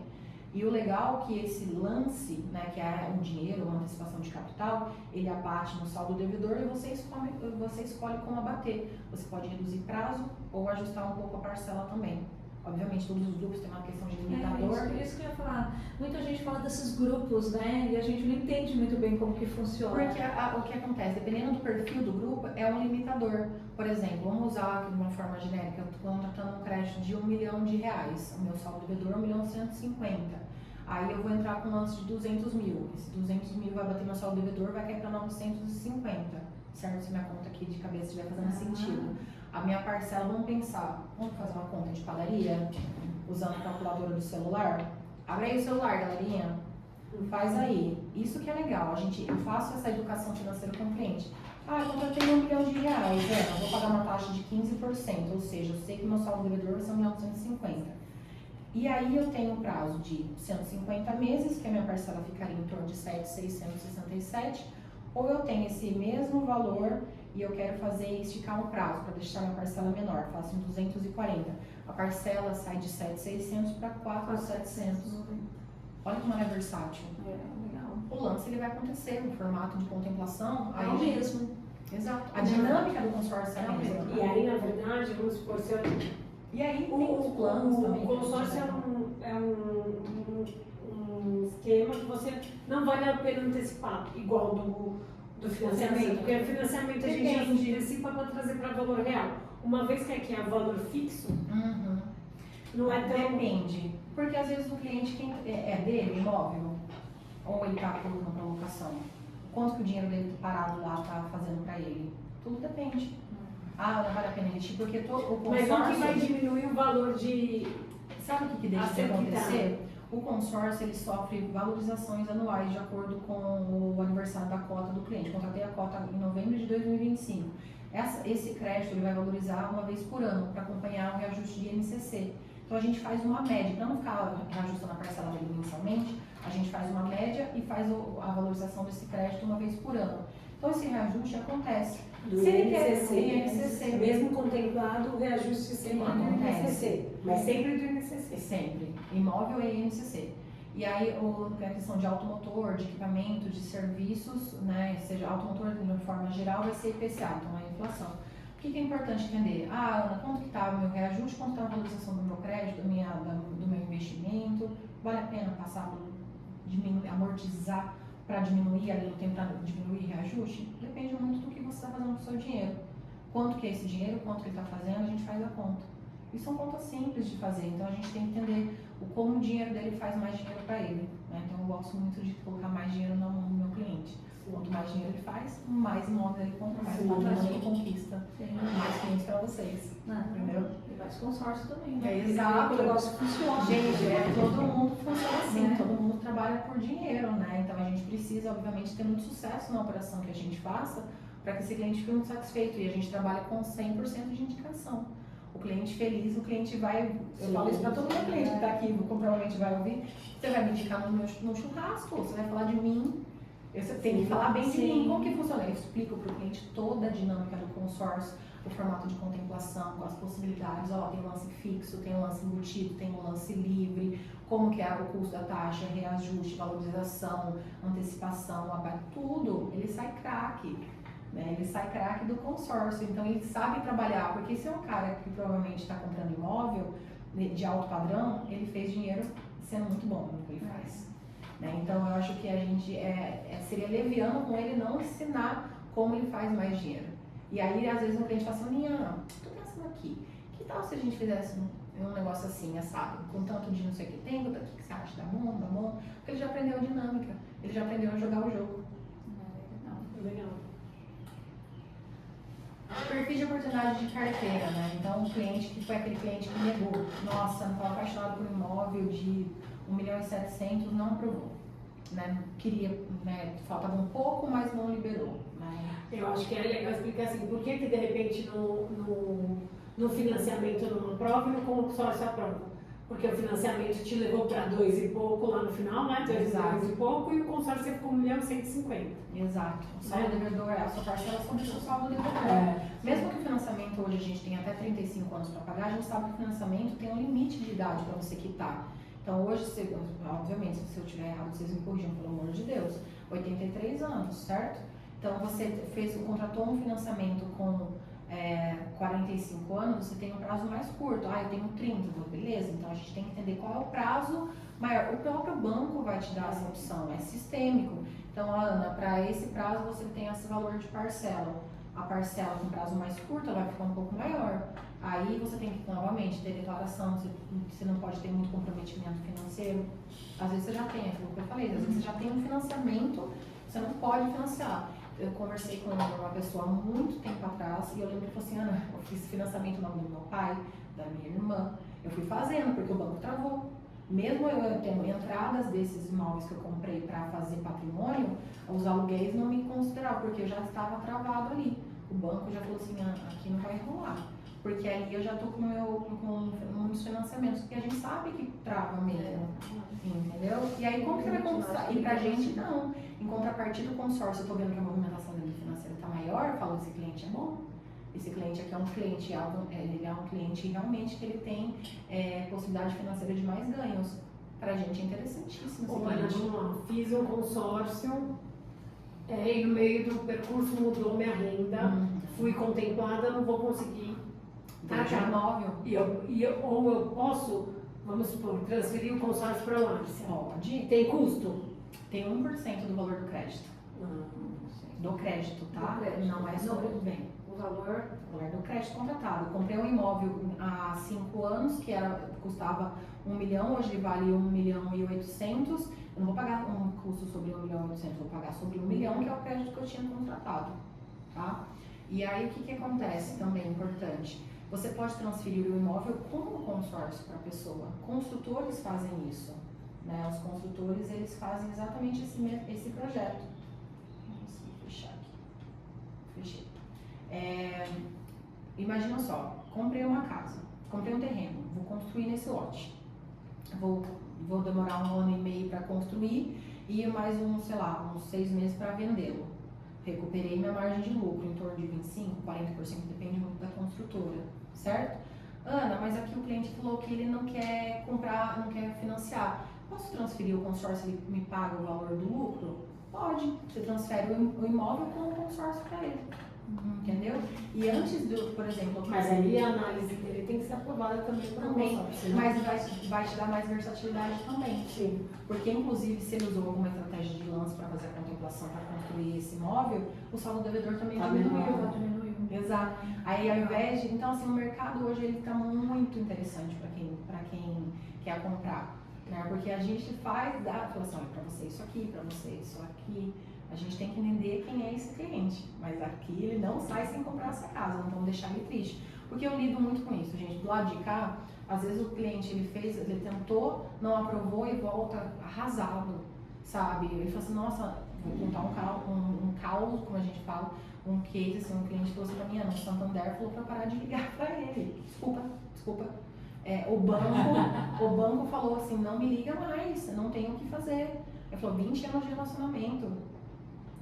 E o legal é que esse lance, né, que é um dinheiro, uma antecipação de capital, ele abate no saldo devedor e você escolhe como abater. Você pode reduzir prazo ou ajustar um pouco a parcela também. Obviamente, todos os grupos têm uma questão de limitador. Isso que eu ia falar. Muita gente fala desses grupos, né? E a gente não entende muito bem como que funciona. Porque o que acontece, dependendo do perfil do grupo, é um limitador. Por exemplo, vamos usar aqui de uma forma genérica, eu estou contratando um crédito de R$1 milhão, o meu saldo devedor é 1.150.000. Aí eu vou entrar com um lance de 200 mil. Esse 200 mil vai bater meu saldo devedor, vai cair para 950. Certo? Se minha conta aqui de cabeça estiver fazendo sentido. A minha parcela, vamos fazer uma conta de padaria, usando a calculadora do celular. Abre aí o celular, galerinha. Faz aí. Isso que é legal. Eu faço essa educação financeira com o cliente. Eu contratei R$1 milhão, eu vou pagar uma taxa de 15%, ou seja, eu sei que meu saldo devedor vai ser 1.950.000. E aí eu tenho um prazo de 150 meses, que a minha parcela ficaria em torno de 7.667, ou eu tenho esse mesmo valor e eu quero esticar um prazo para deixar minha parcela menor, faço em 240. A parcela sai de 7.600 para 4.700. Olha como ela é versátil. Legal. O lance ele vai acontecer no formato de contemplação. É o mesmo. Exato. A dinâmica do consórcio é a mesma. E aí, na verdade, vamos supor, se eu... E aí tem os planos também. O consórcio é um esquema que você não vale a pena antecipar, igual do financiamento. Porque o financiamento a gente antecipa para trazer para valor real. Uma vez que aqui é valor fixo, não é tão... Depende. Porque às vezes o cliente é dele, imóvel, ou ele está colocando para locação. Quanto que o dinheiro dele parado lá está fazendo para ele? Tudo depende. Não vale a pena investir, porque o consórcio... Mas não que vai diminuir o valor de... Sabe o que deixa de acontecer? O consórcio ele sofre valorizações anuais de acordo com o aniversário da cota do cliente. Contratei a cota em novembro de 2025. Esse crédito ele vai valorizar uma vez por ano para acompanhar o reajuste de INCC. Então a gente faz uma média, para não ficar reajustando a parcela dele mensalmente, a gente faz uma média e faz a valorização desse crédito uma vez por ano. Então esse reajuste acontece. Do Se ele INCC, mesmo contemplado, o reajuste sempre do INCC, mas sempre do INCC. Sempre. Imóvel é INCC. E aí a questão de automotor, de equipamento, de serviços, né, seja automotor de uma forma geral, vai ser IPCA, então é inflação. O que é importante entender? Ana, quanto que está o meu reajuste, quanto está a valorização do meu crédito, do meu investimento? Vale a pena passar por amortizar para diminuir ali no tempo, para diminuir reajuste? Depende muito do que você está fazendo com o seu dinheiro. Quanto que é esse dinheiro, quanto que ele está fazendo, a gente faz a conta. E são contas simples de fazer, então a gente tem que entender como o dinheiro dele faz mais dinheiro para ele. Né? Então eu gosto muito de colocar mais dinheiro na mão do meu cliente. Quanto mais dinheiro ele faz, mais imóvel ele compra, mais patrimônio ele conquista. Mais clientes para vocês. Entendeu? Tem mais consórcio também, né? É, Porque exato. o negócio funciona. Gente, todo mundo funciona assim, Né? todo mundo trabalha por dinheiro, né? Então a gente precisa, obviamente, ter muito sucesso na operação que a gente faça para que esse cliente fique muito satisfeito. E a gente trabalha com 100% de indicação. O cliente feliz, o cliente vai. Eu falo isso para todo mundo cliente que está aqui, provavelmente vai ouvir. Você vai me indicar no churrasco, você vai falar de mim. Você tem que falar bem de mim. Como que funciona? Eu explico para o cliente toda a dinâmica do consórcio, o formato de contemplação, com as possibilidades. Ó, tem um lance fixo, tem um lance embutido, tem um lance livre, como que é o custo da taxa, reajuste, valorização, antecipação, tudo. Ele sai craque, né? Ele sai craque do consórcio. Então ele sabe trabalhar, porque se é um cara que provavelmente está comprando imóvel de alto padrão, ele fez dinheiro sendo muito bom no que ele faz. Né? Então eu acho que a gente seria leviano com ele não ensinar como ele faz mais dinheiro. E aí, às vezes, um cliente fala assim, Nina, tô pensando aqui, que tal se a gente fizesse um negócio assim, assado, com tanto de não sei o que tem, o que você acha, da mão? Porque ele já aprendeu a dinâmica, ele já aprendeu a jogar o jogo. Legal. Perfil de oportunidade de carteira, né? Então, o cliente que foi aquele cliente que negou, nossa, não estava apaixonado por um imóvel de 1.700.000, não aprovou. Né? Queria, né? Faltava um pouco, mas não liberou. Né? Eu acho que é legal explicar assim, por que de repente no financiamento não aprova e no consórcio aprova? Porque o financiamento te levou para 2 e pouco lá no final, né? 2 e pouco, e o consórcio ficou 1.150.000. Exato. O saldo devedor é a sua parcela sobre o seu saldo devedor. Mesmo que o financiamento hoje a gente tem até 35 anos para pagar, a gente sabe que o financiamento tem um limite de idade para você quitar. Então hoje, obviamente, se eu estiver errado, vocês me corrijam, pelo amor de Deus, 83 anos, certo? Então você contratou um financiamento com 45 anos, você tem um prazo mais curto. Eu tenho 30, beleza, então a gente tem que entender qual é o prazo maior. O próprio banco vai te dar essa opção, é sistêmico. Então, Ana, para esse prazo você tem esse valor de parcela. A parcela com prazo mais curto vai ficar um pouco maior. Aí você tem que, novamente, ter declaração, você não pode ter muito comprometimento financeiro. Às vezes você já tem, aquilo que eu falei, às vezes você já tem um financiamento, você não pode financiar. Eu conversei com uma pessoa há muito tempo atrás e eu lembro que falou assim, Ana, eu fiz financiamento no nome do meu pai, da minha irmã. Eu fui fazendo, porque o banco travou. Mesmo eu tendo entradas desses imóveis que eu comprei para fazer patrimônio, os aluguéis não me consideravam, porque eu já estava travado ali. O banco já falou assim, aqui não vai rolar. Porque ali eu já estou com muitos financiamentos, porque a gente sabe que trava mesmo, entendeu? E aí como que você vai conquistar? E pra gente não. Em contrapartida do consórcio, eu estou vendo que a movimentação dele financeira está maior, eu falo, esse cliente é bom. Esse cliente aqui é um cliente, ele é um cliente realmente que ele tem possibilidade financeira de mais ganhos. Pra gente é interessantíssimo. Olha, vamos lá, fiz um consórcio e no meio do percurso mudou minha renda, fui contemplada, não vou conseguir Taxa imóvel? Ou eu posso, vamos supor, transferir o consórcio para lá. Pode. Tem custo? Tem 1% do valor do crédito. Do crédito, tá? Do crédito. Não é sobre o bem. O valor O valor do crédito contratado. Eu comprei um imóvel há 5 anos que custava 1 milhão, hoje ele vale 1.800.000. Eu não vou pagar um custo sobre 1.800.000, vou pagar sobre 1 milhão, que é o crédito que eu tinha contratado, tá? E aí o que acontece também importante? Você pode transferir o imóvel como consórcio para a pessoa. Construtores fazem isso, né? Os construtores eles fazem exatamente esse projeto. Vamos fechar aqui. Fechei. Imagina só, comprei uma casa, comprei um terreno, vou construir nesse lote. Vou demorar 1 ano e meio para construir e mais uns 6 meses para vendê-lo. Recuperei minha margem de lucro em torno de 25%, 40%, depende muito da construtora, certo? Ana, mas aqui o cliente falou que ele não quer comprar, não quer financiar. Posso transferir o consórcio, ele me paga o valor do lucro? Pode, você transfere o imóvel com o consórcio para ele. Entendeu? E antes por exemplo... Mas aí a análise dele tem que ser aprovada também para o consórcio. Mas vai te dar mais versatilidade também. Sim. Porque, inclusive, se ele usou alguma estratégia de lance para fazer a contemplação, para construir esse imóvel, o saldo devedor também diminuiu. Exato. Aí, ao invés de... Então, assim, o mercado hoje ele está muito interessante para quem quer comprar. Né? Porque a gente fala assim, olha, para você isso aqui, para você isso aqui. A gente tem que entender quem é esse cliente. Mas aqui ele não sai sem comprar essa casa, não vamos deixar ele triste. Porque eu lido muito com isso, gente. Do lado de cá, às vezes o cliente, ele tentou, não aprovou e volta arrasado, sabe? Ele fala assim, nossa, vou contar um caos, como a gente fala, um case, assim, um cliente falou assim pra mim, no Santander falou pra parar de ligar pra ele. Desculpa. O banco falou assim, não me liga mais, eu não tenho o que fazer. Ele falou, 20 anos de relacionamento.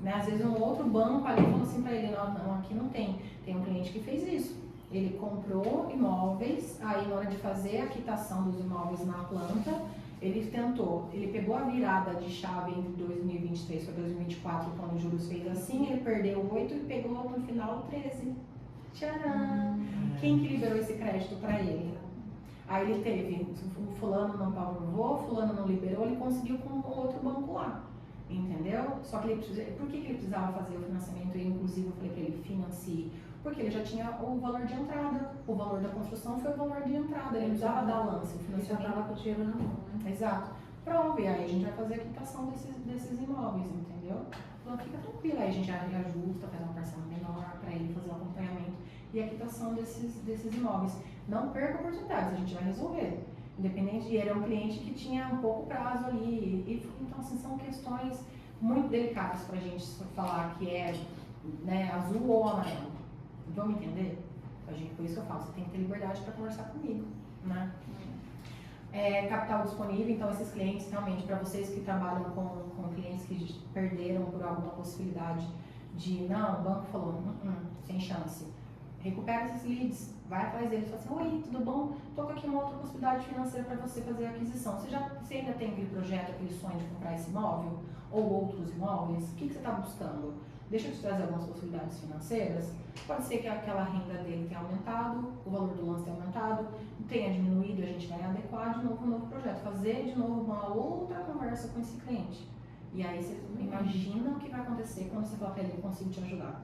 Né? Às vezes um outro banco ali falou assim pra ele, não, aqui não tem. Tem um cliente que fez isso. Ele comprou imóveis, aí na hora de fazer a quitação dos imóveis na planta, ele pegou a virada de chave entre 2023 para 2024, quando o juros fez assim, ele perdeu 8 e pegou no final 13. Tcharam! Quem que liberou esse crédito para ele? Aí ele teve, o fulano não aprovou, fulano não liberou, ele conseguiu com o outro banco lá. Entendeu? Só que por que ele precisava fazer o financiamento? E inclusive eu falei para ele, financie. Porque ele já tinha o valor de entrada. O valor da construção foi o valor de entrada. Ele precisava dar lance. O Ele já financiamento. estava com o dinheiro na mão, né? Exato. Prove, aí a gente vai fazer a quitação desses imóveis, entendeu? Então fica tranquilo, aí a gente já reajusta, faz uma parcela menor para ele fazer o acompanhamento e a quitação desses imóveis. Não perca oportunidades, a gente vai resolver. Independente de ele é um cliente que tinha um pouco prazo ali. Então, assim, são questões muito delicadas para a gente falar que é, né, azul ou amarelo. Vamos entender? Por isso que eu falo, você tem que ter liberdade para conversar comigo, né? Capital disponível, então esses clientes realmente, para vocês que trabalham com clientes que perderam por alguma possibilidade de, não, o banco falou, sem chance. Recupera esses leads, vai atrás deles, fala assim, oi, tudo bom? Estou com aqui uma outra possibilidade financeira para você fazer a aquisição. Você ainda tem aquele projeto, aquele sonho de comprar esse imóvel? Ou outros imóveis? O que você está buscando? Deixa eu te trazer algumas possibilidades financeiras. Pode ser que aquela renda dele tenha aumentado, o valor do lance tenha aumentado, tenha diminuído, a gente vai adequar de novo um novo projeto, fazer de novo uma outra conversa com esse cliente. E aí você imagina o que vai acontecer quando você falar para ele, eu consigo te ajudar.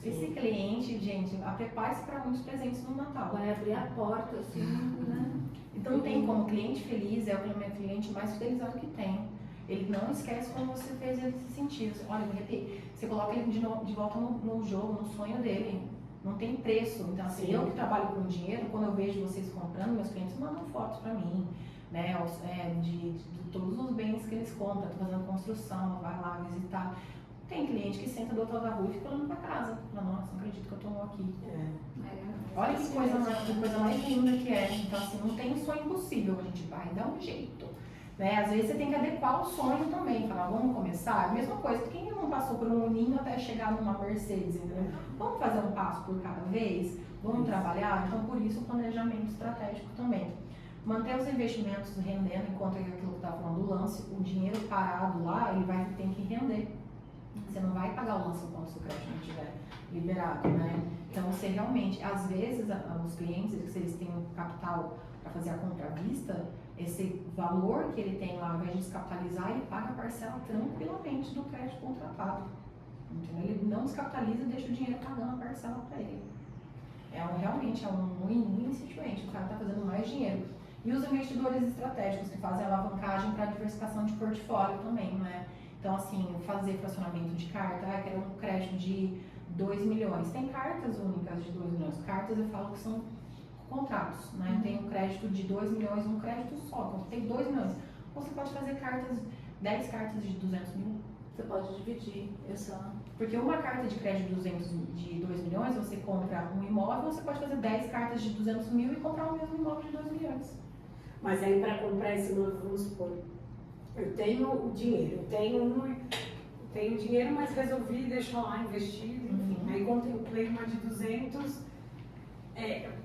Esse cliente, gente, prepare-se para muitos presentes no Natal. Vai abrir a porta, assim, né? Então não tem como, cliente feliz é o cliente mais fidelizado que tem. Ele não esquece como você fez ele se sentir. Olha, você coloca ele de volta no jogo, no sonho dele. Não tem preço. Então, assim, eu que trabalho com dinheiro, quando eu vejo vocês comprando, meus clientes mandam fotos para mim, né? De todos os bens que eles compram. Estou fazendo construção, vai lá visitar. Tem cliente que senta do outro lado da rua e fica olhando para casa. Fala, nossa, não acredito que eu estou aqui. Olha que coisa mais linda que é. Então, assim, não tem sonho impossível. A gente vai dar um jeito. Né? Às vezes você tem que adequar o sonho também. Falar, vamos começar? Mesma coisa, quem não passou por um ninho até chegar numa Mercedes, entendeu? Vamos fazer um passo por cada vez? Vamos trabalhar? Então, por isso, o planejamento estratégico também. Manter os investimentos rendendo, enquanto é aquilo que está falando do lance, o dinheiro parado lá, ele tem que render. Você não vai pagar o lance enquanto o seu crédito não estiver liberado, né? Então, você realmente, às vezes, os clientes, se eles têm um capital para fazer a compra à vista, esse valor que ele tem lá, ao invés de descapitalizar, ele paga a parcela tranquilamente do crédito contratado. Então, ele não descapitaliza e deixa o dinheiro pagando a parcela para ele. Realmente é um win-win situation, o cara está fazendo mais dinheiro. E os investidores estratégicos que fazem alavancagem para diversificação de portfólio também, né? Então, assim, fazer fracionamento de carta, quero um crédito de 2 milhões. Tem cartas únicas de 2 milhões. Cartas eu falo que são contratos, né? Tem um crédito de 2 milhões, um crédito só. Então, tem 2 milhões. Ou você pode fazer 10 cartas de 200 mil. Você pode dividir essa... Porque uma carta de crédito de 2 milhões, você compra um imóvel, você pode fazer 10 cartas de 200 mil e comprar o mesmo imóvel de 2 milhões. Mas aí para comprar esse imóvel, vamos supor, eu tenho o dinheiro, tenho dinheiro, mas resolvi deixar lá investido, enfim. Aí contemplei uma de 200,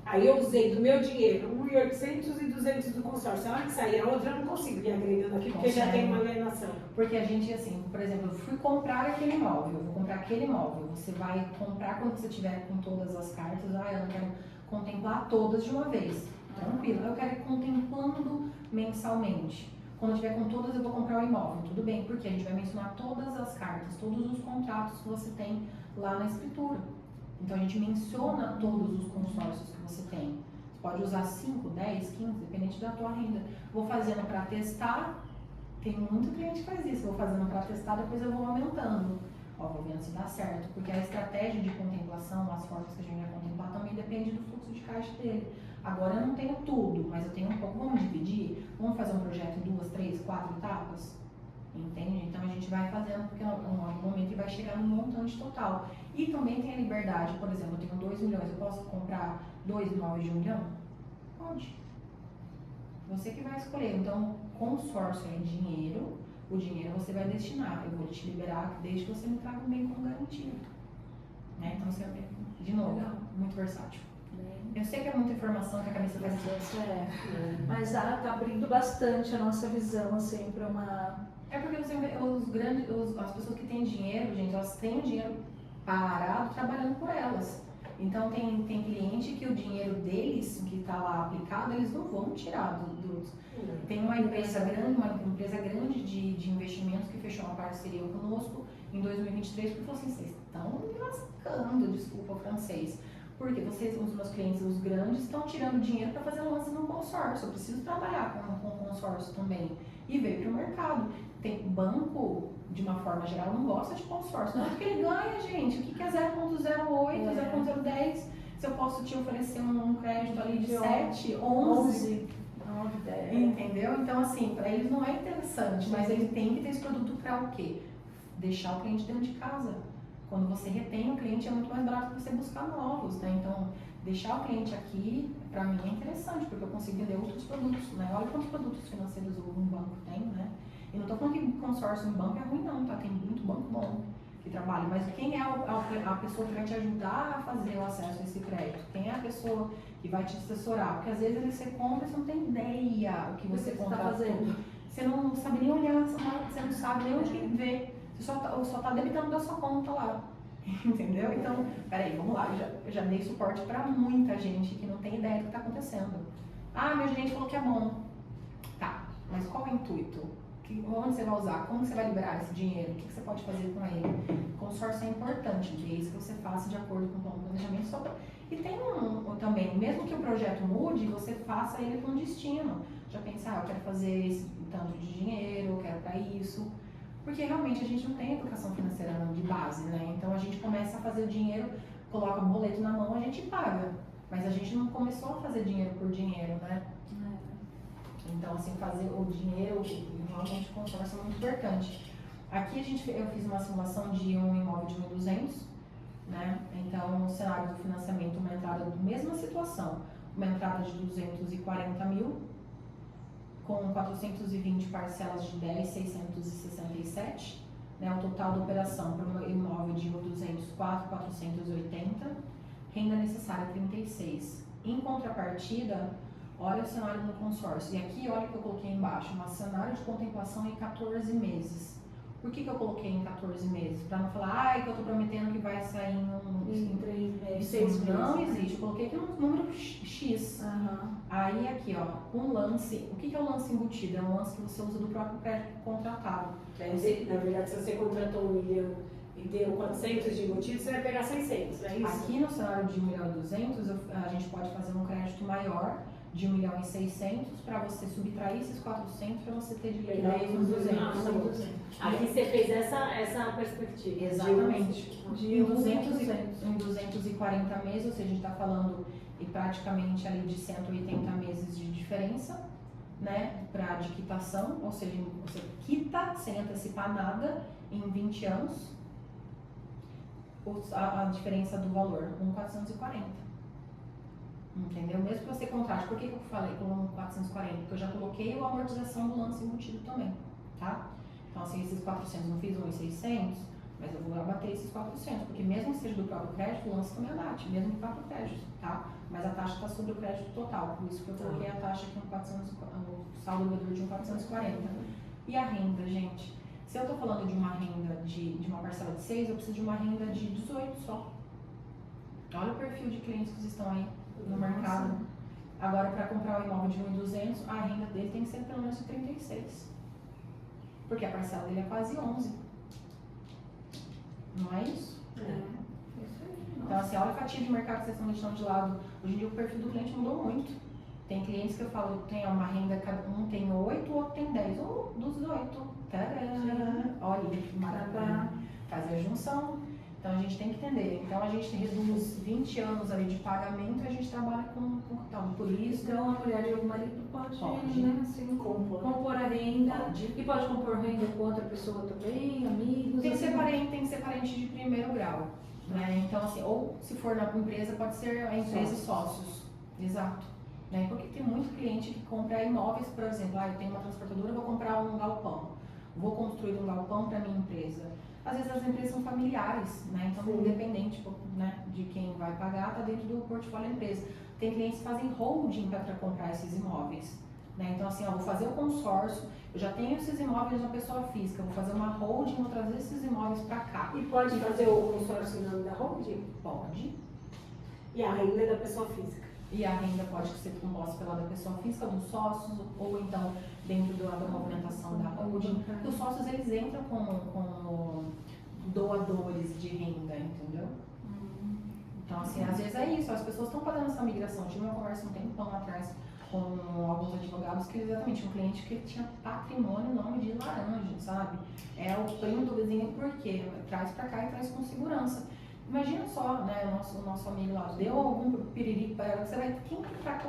aí eu usei do meu dinheiro 1.800 e 200 do consórcio. A hora que sair a outra eu não consigo ir agregando aqui, porque já tem uma alienação. Porque a gente, assim, por exemplo, eu fui comprar aquele imóvel, eu vou comprar aquele imóvel. Você vai comprar quando você tiver com todas as cartas, eu não quero contemplar todas de uma vez. Tranquilo, eu quero ir contemplando mensalmente. Quando eu tiver com todas, eu vou comprar o imóvel. Tudo bem, porque a gente vai mencionar todas as cartas, todos os contratos que você tem lá na escritura. Então, a gente menciona todos os consórcios que você tem. Você pode usar 5, 10, 15, dependente da tua renda. Vou fazendo para testar. Tem muito cliente que faz isso. Vou fazendo para testar, depois eu vou aumentando. Vou vendo se dá certo. Porque a estratégia de contemplação, as formas que a gente vai contemplar, também depende do fluxo de caixa dele. Agora eu não tenho tudo, mas eu tenho um pouco. Vamos dividir? Vamos fazer um projeto em 2, 3, 4 etapas? Entende? Então a gente vai fazendo, porque em algum momento ele vai chegar no montante total. E também tem a liberdade, por exemplo, eu tenho 2 milhões, eu posso comprar 2 imóveis de 1 milhão? Pode. Você que vai escolher. Então, consórcio é dinheiro, o dinheiro você vai destinar. Eu vou te liberar desde que você me traga um bem como garantia. Né? Então, você, de novo, muito versátil. Eu sei que é muita informação que a cabeça vai ser. Mas tá abrindo bastante a nossa visão, assim, para uma... É porque as pessoas que têm dinheiro, gente, elas têm o dinheiro parado trabalhando por elas. Então tem cliente que o dinheiro deles, que está lá aplicado, eles não vão tirar Tem uma empresa grande de investimentos que fechou uma parceria conosco em 2023, porque falou assim, vocês estão me lascando, desculpa o francês. Porque vocês, os meus clientes, os grandes, estão tirando dinheiro para fazer lance no consórcio. Eu preciso trabalhar com consórcio também. E veio para o mercado. Tem banco, de uma forma geral, não gosta de consórcio. Não é porque ele ganha, gente. O que é 0,08, 0,010? Se eu posso te oferecer um crédito ali de 7, 11. 9, 10. Entendeu? Então, assim, para eles não é interessante. Mas ele tem que ter esse produto para o quê? Deixar o cliente dentro de casa. Quando você retém o cliente, é muito mais barato que você buscar novos, né? Então, deixar o cliente aqui, para mim, é interessante, porque eu consigo vender outros produtos, né? Olha quantos produtos financeiros um banco tem, né? E não estou falando que consórcio em banco é ruim, não, tá? Tem muito banco bom que trabalha. Mas quem é a pessoa que vai te ajudar a fazer o acesso a esse crédito? Quem é a pessoa que vai te assessorar? Porque às vezes você compra e você não tem ideia o que você contratou. Você não sabe nem olhar, você não sabe nem onde ver. Você só tá debitando da sua conta lá, entendeu? Então, peraí, vamos lá, eu já dei suporte para muita gente que não tem ideia do que está acontecendo. Ah, meu gerente falou que é bom. Tá, mas qual é o intuito? Onde você vai usar? Como você vai liberar esse dinheiro? O que você pode fazer com ele? Consórcio é importante, desde que você faça de acordo com o plano de planejamento. E tem também, mesmo que o projeto mude, você faça ele com destino. Já pensar, eu quero fazer esse tanto de dinheiro, eu quero para isso. Porque realmente a gente não tem educação financeira de base, né? Então a gente começa a fazer o dinheiro, coloca o boleto na mão, a gente paga. Mas a gente não começou a fazer dinheiro por dinheiro, né? Então, assim, fazer o dinheiro, realmente o consórcio é muito importante. Aqui eu fiz uma simulação de um imóvel de 1.200, né? Então, no cenário do financiamento, uma entrada da mesma situação, uma entrada de 240 mil, com 420 parcelas de 10.667, né? O total da operação para um imóvel de 1.200, 4.480, renda necessária 36. Em contrapartida, olha o cenário no consórcio. E aqui, olha o que eu coloquei embaixo, um cenário de contemplação em 14 meses. Por que eu coloquei em 14 meses? Para não falar, que eu estou prometendo que vai sair em 3 meses, 6 meses. Não existe. Eu coloquei aqui um número X. Aí aqui, ó, um lance. O que é o lance embutido? É um lance que você usa do próprio crédito contratado. Na verdade, se você contratou 1 milhão e deu 400 de embutido, você vai pegar 600, é isso? Aqui no cenário de 1.200.000, a gente pode fazer um crédito maior de 1.600.000 para você subtrair esses 400 para você ter de liquidez nos 200. Aqui você fez essa perspectiva. Exatamente. De 200 em 240 meses, ou seja, a gente está falando e praticamente ali de 180 meses de diferença, né, de quitação, ou seja, você quita sem antecipar nada em 20 anos a diferença do valor, 1.440. Entendeu? Mesmo que você contrate, por que eu falei com 440? Porque eu já coloquei a amortização do lance embutido também, tá? Então, assim, esses 400 não fiz 1.600, mas eu vou abater esses 400, porque mesmo que seja do próprio crédito, o lance também abate, mesmo do próprio crédito, tá? Mas a taxa está sobre o crédito total, por isso que eu coloquei a taxa aqui no 400, o saldo devedor de 1.440. E a renda, gente? Se eu estou falando de uma renda de uma parcela de 6, eu preciso de uma renda de 18 só. Olha o perfil de clientes que estão aí no mercado. Agora, para comprar um imóvel de 1.200, a renda dele tem que ser pelo menos de 36. Porque a parcela dele é quase 11. Não é isso? Então, assim, olha a fatia de mercado que vocês estão deixando de lado. Hoje em dia o perfil do cliente mudou muito. Tem clientes que eu falo, tem uma renda, cada um tem 8, o outro tem 10. Ou dos 8. Tadã! Olha que maravilha. Faz a junção. Então a gente tem que entender. Então a gente reduz 20 anos ali de pagamento e a gente trabalha com capital. Por isso, Então a mulher e o marido pode, Pode. né, assim, compor a renda. pode. E pode compor renda com outra pessoa também, amigos. Tem que ser assim. parente, tem que ser parente de primeiro grau. Né? Então, assim, ou se for na empresa, pode ser a empresa e sócios. Exato. Né? Porque tem muito cliente que compra imóveis, por exemplo, eu tenho uma transportadora, vou comprar um galpão. Vou construir um galpão para minha empresa. Às vezes as empresas são familiares, né? Então, independente, né, de quem vai pagar, está dentro do portfólio da empresa. Tem clientes que fazem holding para comprar esses imóveis. Né? Então, assim, vou fazer o consórcio, eu já tenho esses imóveis na pessoa física, vou fazer uma holding, vou trazer esses imóveis para cá. E pode fazer o consórcio em nome da holding? Pode. E a renda é da pessoa física. E a renda pode ser composta pela da pessoa física, dos sócios, ou então dentro da movimentação da holding. Os sócios, eles entram como doadores de renda, entendeu? Então, assim, às vezes é isso, as pessoas estão fazendo essa migração. Eu tive uma conversa um tempão atrás com alguns advogados que exatamente um cliente que tinha patrimônio em nome de laranja, sabe? É o primo do vizinho, por quê? Traz pra cá e traz com segurança. Imagina só, né, o nosso amigo lá, deu algum piririco para ela, você vai, quem que tá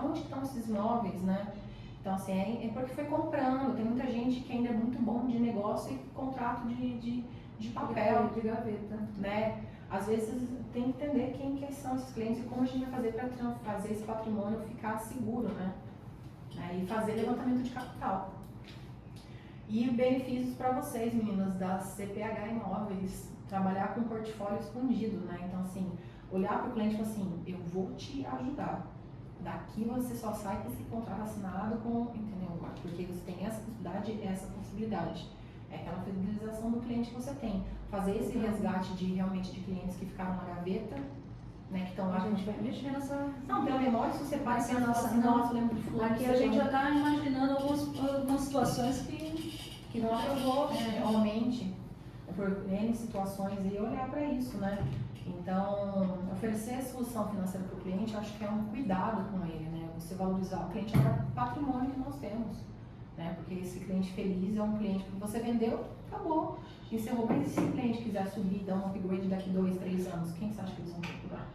onde estão esses imóveis, né? Então, assim, é porque foi comprando, tem muita gente que ainda é muito bom de negócio e contrato de papel, De gaveta. né? Às vezes tem que entender quem que são esses clientes e como a gente vai fazer para fazer esse patrimônio ficar seguro, né? E fazer levantamento de capital. E benefícios para vocês, meninas, da CPH Imóveis, trabalhar com portfólio expandido, né? Então, assim, olhar para o cliente e falar assim, eu vou te ajudar. Daqui você só sai com esse contrato assinado com, entendeu? Porque você tem essa possibilidade, essa possibilidade. É aquela fidelização do cliente que você tem. Fazer esse resgate realmente de clientes que ficaram na gaveta, né, que estão lá. A gente vai mexer nessa... Não, pela memória, se você para e pensa Nossa, assim, nossa, eu lembro de fulano. Aqui a gente já está imaginando algumas situações que não aprovou realmente, por N situações, e olhar para isso, né? Então, oferecer a solução financeira para o cliente, acho que é um cuidado com ele, né? Você valorizar o cliente é o patrimônio que nós temos, né? Porque esse cliente feliz é um cliente que você vendeu, acabou, encerrou. Mas e se o cliente quiser subir, dar um upgrade daqui 2, 3 anos, quem você acha que eles vão procurar?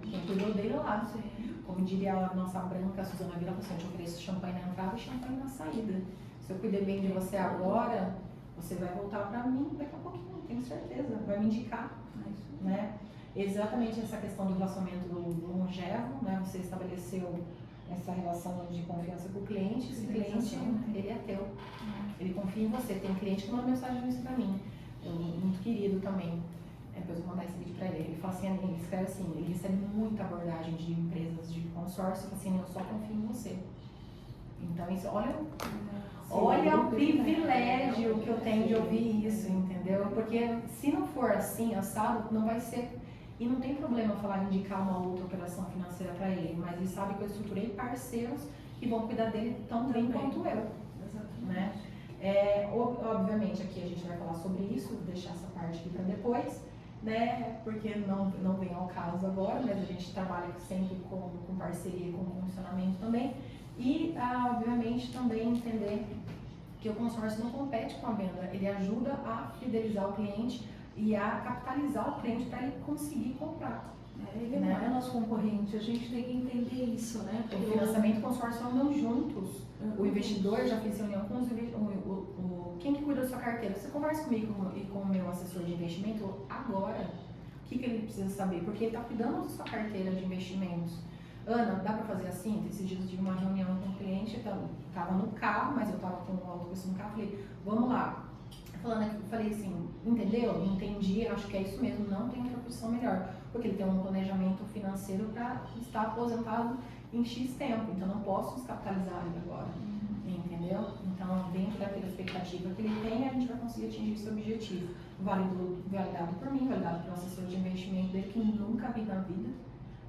Quem cuidou dele lá. Como diria a nossa branca, a Suzana Vila, você te oferece champanhe na entrada e champanhe na saída. Se eu cuidei bem de você agora, você vai voltar para mim daqui a pouquinho, tenho certeza, vai me indicar, né? Exatamente essa questão do relacionamento do longevo, né? Você estabeleceu essa relação de confiança com o cliente, esse cliente, ele é teu, ele confia em você. Tem cliente que manda mensagem isso para mim, muito querido também. Depois eu vou mandar esse vídeo para ele. Ele fala assim, ele escreve assim, ele recebe muita abordagem de empresas de consórcio, assim, eu só confio em você. Então isso, olha o privilégio que eu tenho de ouvir isso, entendeu? Porque se não for assim, assado, não vai ser. E não tem problema eu falar, indicar uma outra operação financeira para ele, mas ele sabe que eu estruturei parceiros que vão cuidar dele tão bem quanto eu, né? Obviamente aqui a gente vai falar sobre isso, vou deixar essa parte aqui para depois, né? Porque não vem ao caso agora, mas a gente trabalha sempre com parceria, com funcionamento também. E, obviamente, também entender que o consórcio não compete com a venda, ele ajuda a fidelizar o cliente e a capitalizar o cliente para ele conseguir comprar. Ele não é nosso concorrente, a gente tem que entender isso, né? O financiamento e o consórcio andam juntos. O investidor, já fiz reunião com quem que cuida da sua carteira. Você conversa comigo e com o meu assessor de investimento agora. O que ele precisa saber? Porque ele está cuidando da sua carteira de investimentos. Ana, dá para fazer assim? Esses dias eu tive uma reunião com um cliente, estava no carro, mas eu estava com outra pessoa no carro, falei, vamos lá. Falei assim, entendeu? Entendi, acho que é isso mesmo, não tem outra opção melhor. Porque ele tem um planejamento financeiro para estar aposentado em X tempo, então não posso descapitalizar ele agora, entendeu? Então, dentro daquela expectativa que ele tem, a gente vai conseguir atingir esse objetivo. Validado por mim, validado pelo assessor de investimento dele, que nunca vi na vida.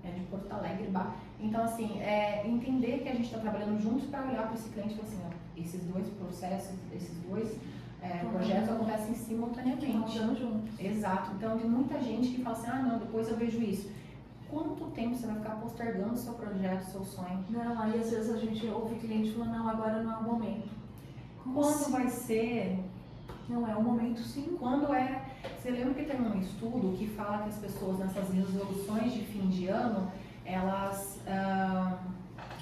De Porto Alegre, então assim, entender que a gente está trabalhando juntos para olhar para esse cliente e falar assim, ó, esses dois processos, esses dois projetos acontecem simultaneamente. Exato, então tem muita gente que fala assim, não, depois eu vejo isso. Quanto tempo você vai ficar postergando o seu projeto, o seu sonho? Não, aí às vezes a gente ouve cliente falando, não, agora não é o momento. Quando vai ser? Não é o momento, sim. Quando é? Você lembra que tem um estudo que fala que as pessoas nessas resoluções de fim de ano, elas,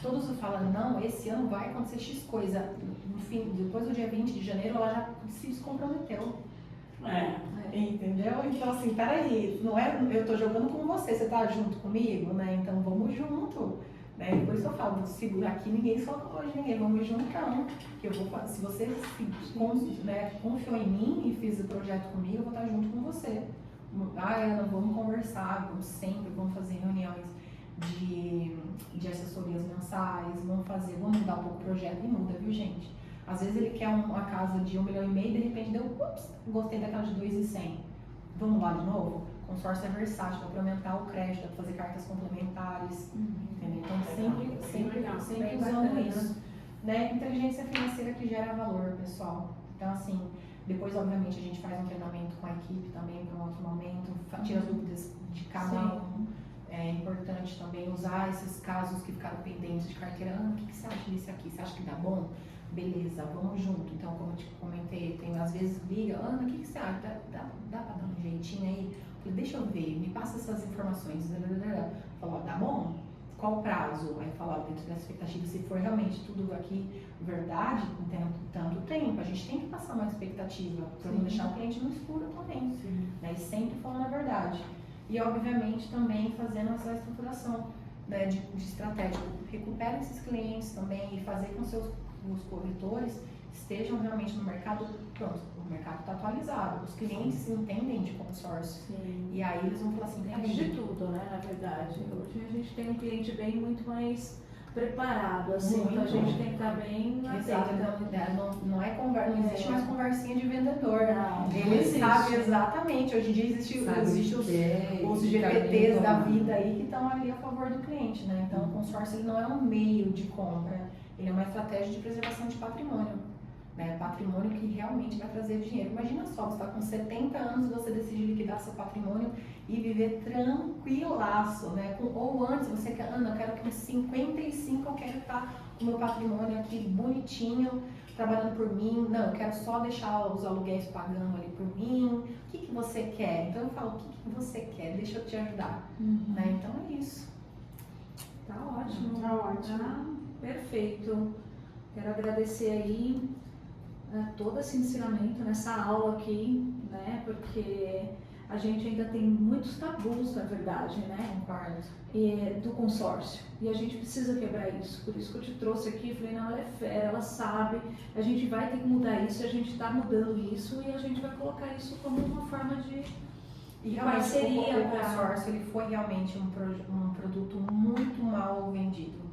todos falam, não, esse ano vai acontecer X coisa. No fim, depois do dia 20 de janeiro, ela já se comprometeu. Entendeu? Então assim, peraí, não é, eu tô jogando com você tá junto comigo, né? Então vamos junto. Né? Por isso eu falo, vou segurar aqui, ninguém solta hoje, ninguém, vamos juntão. Que eu vou, se você confiou em mim e fez o projeto comigo, eu vou estar junto com você. Ana, vamos conversar, vamos fazer reuniões de assessorias mensais, vamos mudar um pouco o projeto e muda, viu gente? Às vezes ele quer uma casa de 1,5 milhão e de repente deu, ups, gostei daquela de 2,100. Vamos lá de novo? O consórcio é versátil, dá para aumentar o crédito, dá para fazer cartas complementares, entendeu? Então sempre usando isso. Né? Inteligência financeira que gera valor, pessoal. Então assim, depois obviamente a gente faz um treinamento com a equipe também para um outro momento, tira as dúvidas de cada um. É importante também usar esses casos que ficaram pendentes de carteira. O que você acha disso aqui? Você acha que dá bom? Beleza, vamos junto. Então, como eu te comentei, tem às vezes liga, Ana, o que você acha? Dá pra dar um jeitinho aí? Eu falei, deixa eu ver, me passa essas informações. Falou, dá bom? Qual o prazo? Aí fala, dentro dessa expectativa, se for realmente tudo aqui verdade, não tanto tempo, a gente tem que passar uma expectativa para não deixar o cliente no escuro também. Né? E sempre falando a verdade. E, obviamente, também fazendo essa estruturação, né, de estratégia. Recupera esses clientes também e fazer com que os corretores estejam realmente no mercado. Pronto, o mercado está atualizado. Os clientes entendem de consórcio. E aí eles vão falar assim, tem de tudo, né, na verdade. Hoje a gente tem um cliente bem muito mais preparado, assim, então a gente tem que estar bem exato, não é conversa, não existe mais conversinha de vendedor. Não, ele sabe exatamente, hoje em dia existe os GPTs da vida aí que estão ali a favor do cliente, né? Então o consórcio ele não é um meio de compra, ele é uma estratégia de preservação de patrimônio, né? Patrimônio que realmente vai trazer dinheiro. Imagina só, você está com 70 anos e você decide liquidar seu patrimônio e viver tranquilaço, né? Ou antes, você quer, Ana, eu quero que com 55 eu quero estar com o meu patrimônio aqui bonitinho, trabalhando por mim. Não, eu quero só deixar os aluguéis pagando ali por mim. O que você quer? Então eu falo, o que você quer? Deixa eu te ajudar. Né? Então é isso. Tá ótimo. Perfeito. Quero agradecer aí todo esse ensinamento nessa aula aqui, né? Porque a gente ainda tem muitos tabus, na verdade, né? Do consórcio. E a gente precisa quebrar isso. Por isso que eu te trouxe aqui, falei, não, ela é fera, ela sabe, a gente vai ter que mudar isso, a gente está mudando isso e a gente vai colocar isso como uma forma de parceria. O consórcio ele foi realmente um produto muito mal vendido.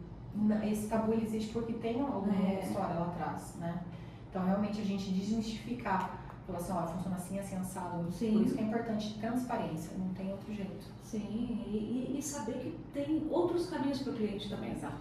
Esse tabu ele existe porque tem alguma história lá atrás, né? Então, realmente, a gente desmistificar, falar assim, ó, funciona assim, assim, assado. Sim. Por isso que é importante transparência, não tem outro jeito. Sim, e saber que tem outros caminhos para o cliente também. Exato.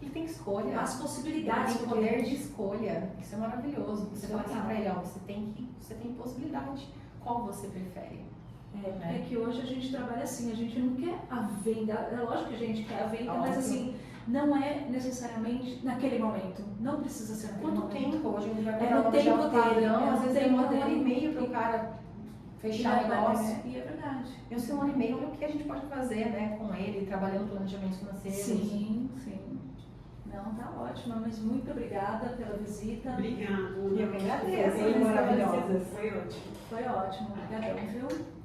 E tem escolha. As possibilidades. Tem poder de escolha. Isso é maravilhoso. Você fala assim pra ele, ó, você tem possibilidade. Qual você prefere? Porque que hoje a gente trabalha assim, a gente não quer a venda. É lógico que a gente quer a venda, mas assim, não é necessariamente naquele momento. Não precisa ser naquele momento. Quanto tempo? Hoje a gente vai no tempo dele. Às vezes demora 1 ano e meio para o cara fechar o negócio. E é verdade. E esse 1 ano e meio, olha o que a gente pode fazer, né, com ele, trabalhando planejamento financeiro. Sim. Não, tá ótimo, mas muito obrigada pela visita. Obrigada. Eu que agradeço. Foi maravilhosa. Foi ótimo. Foi ótimo, obrigadão, viu?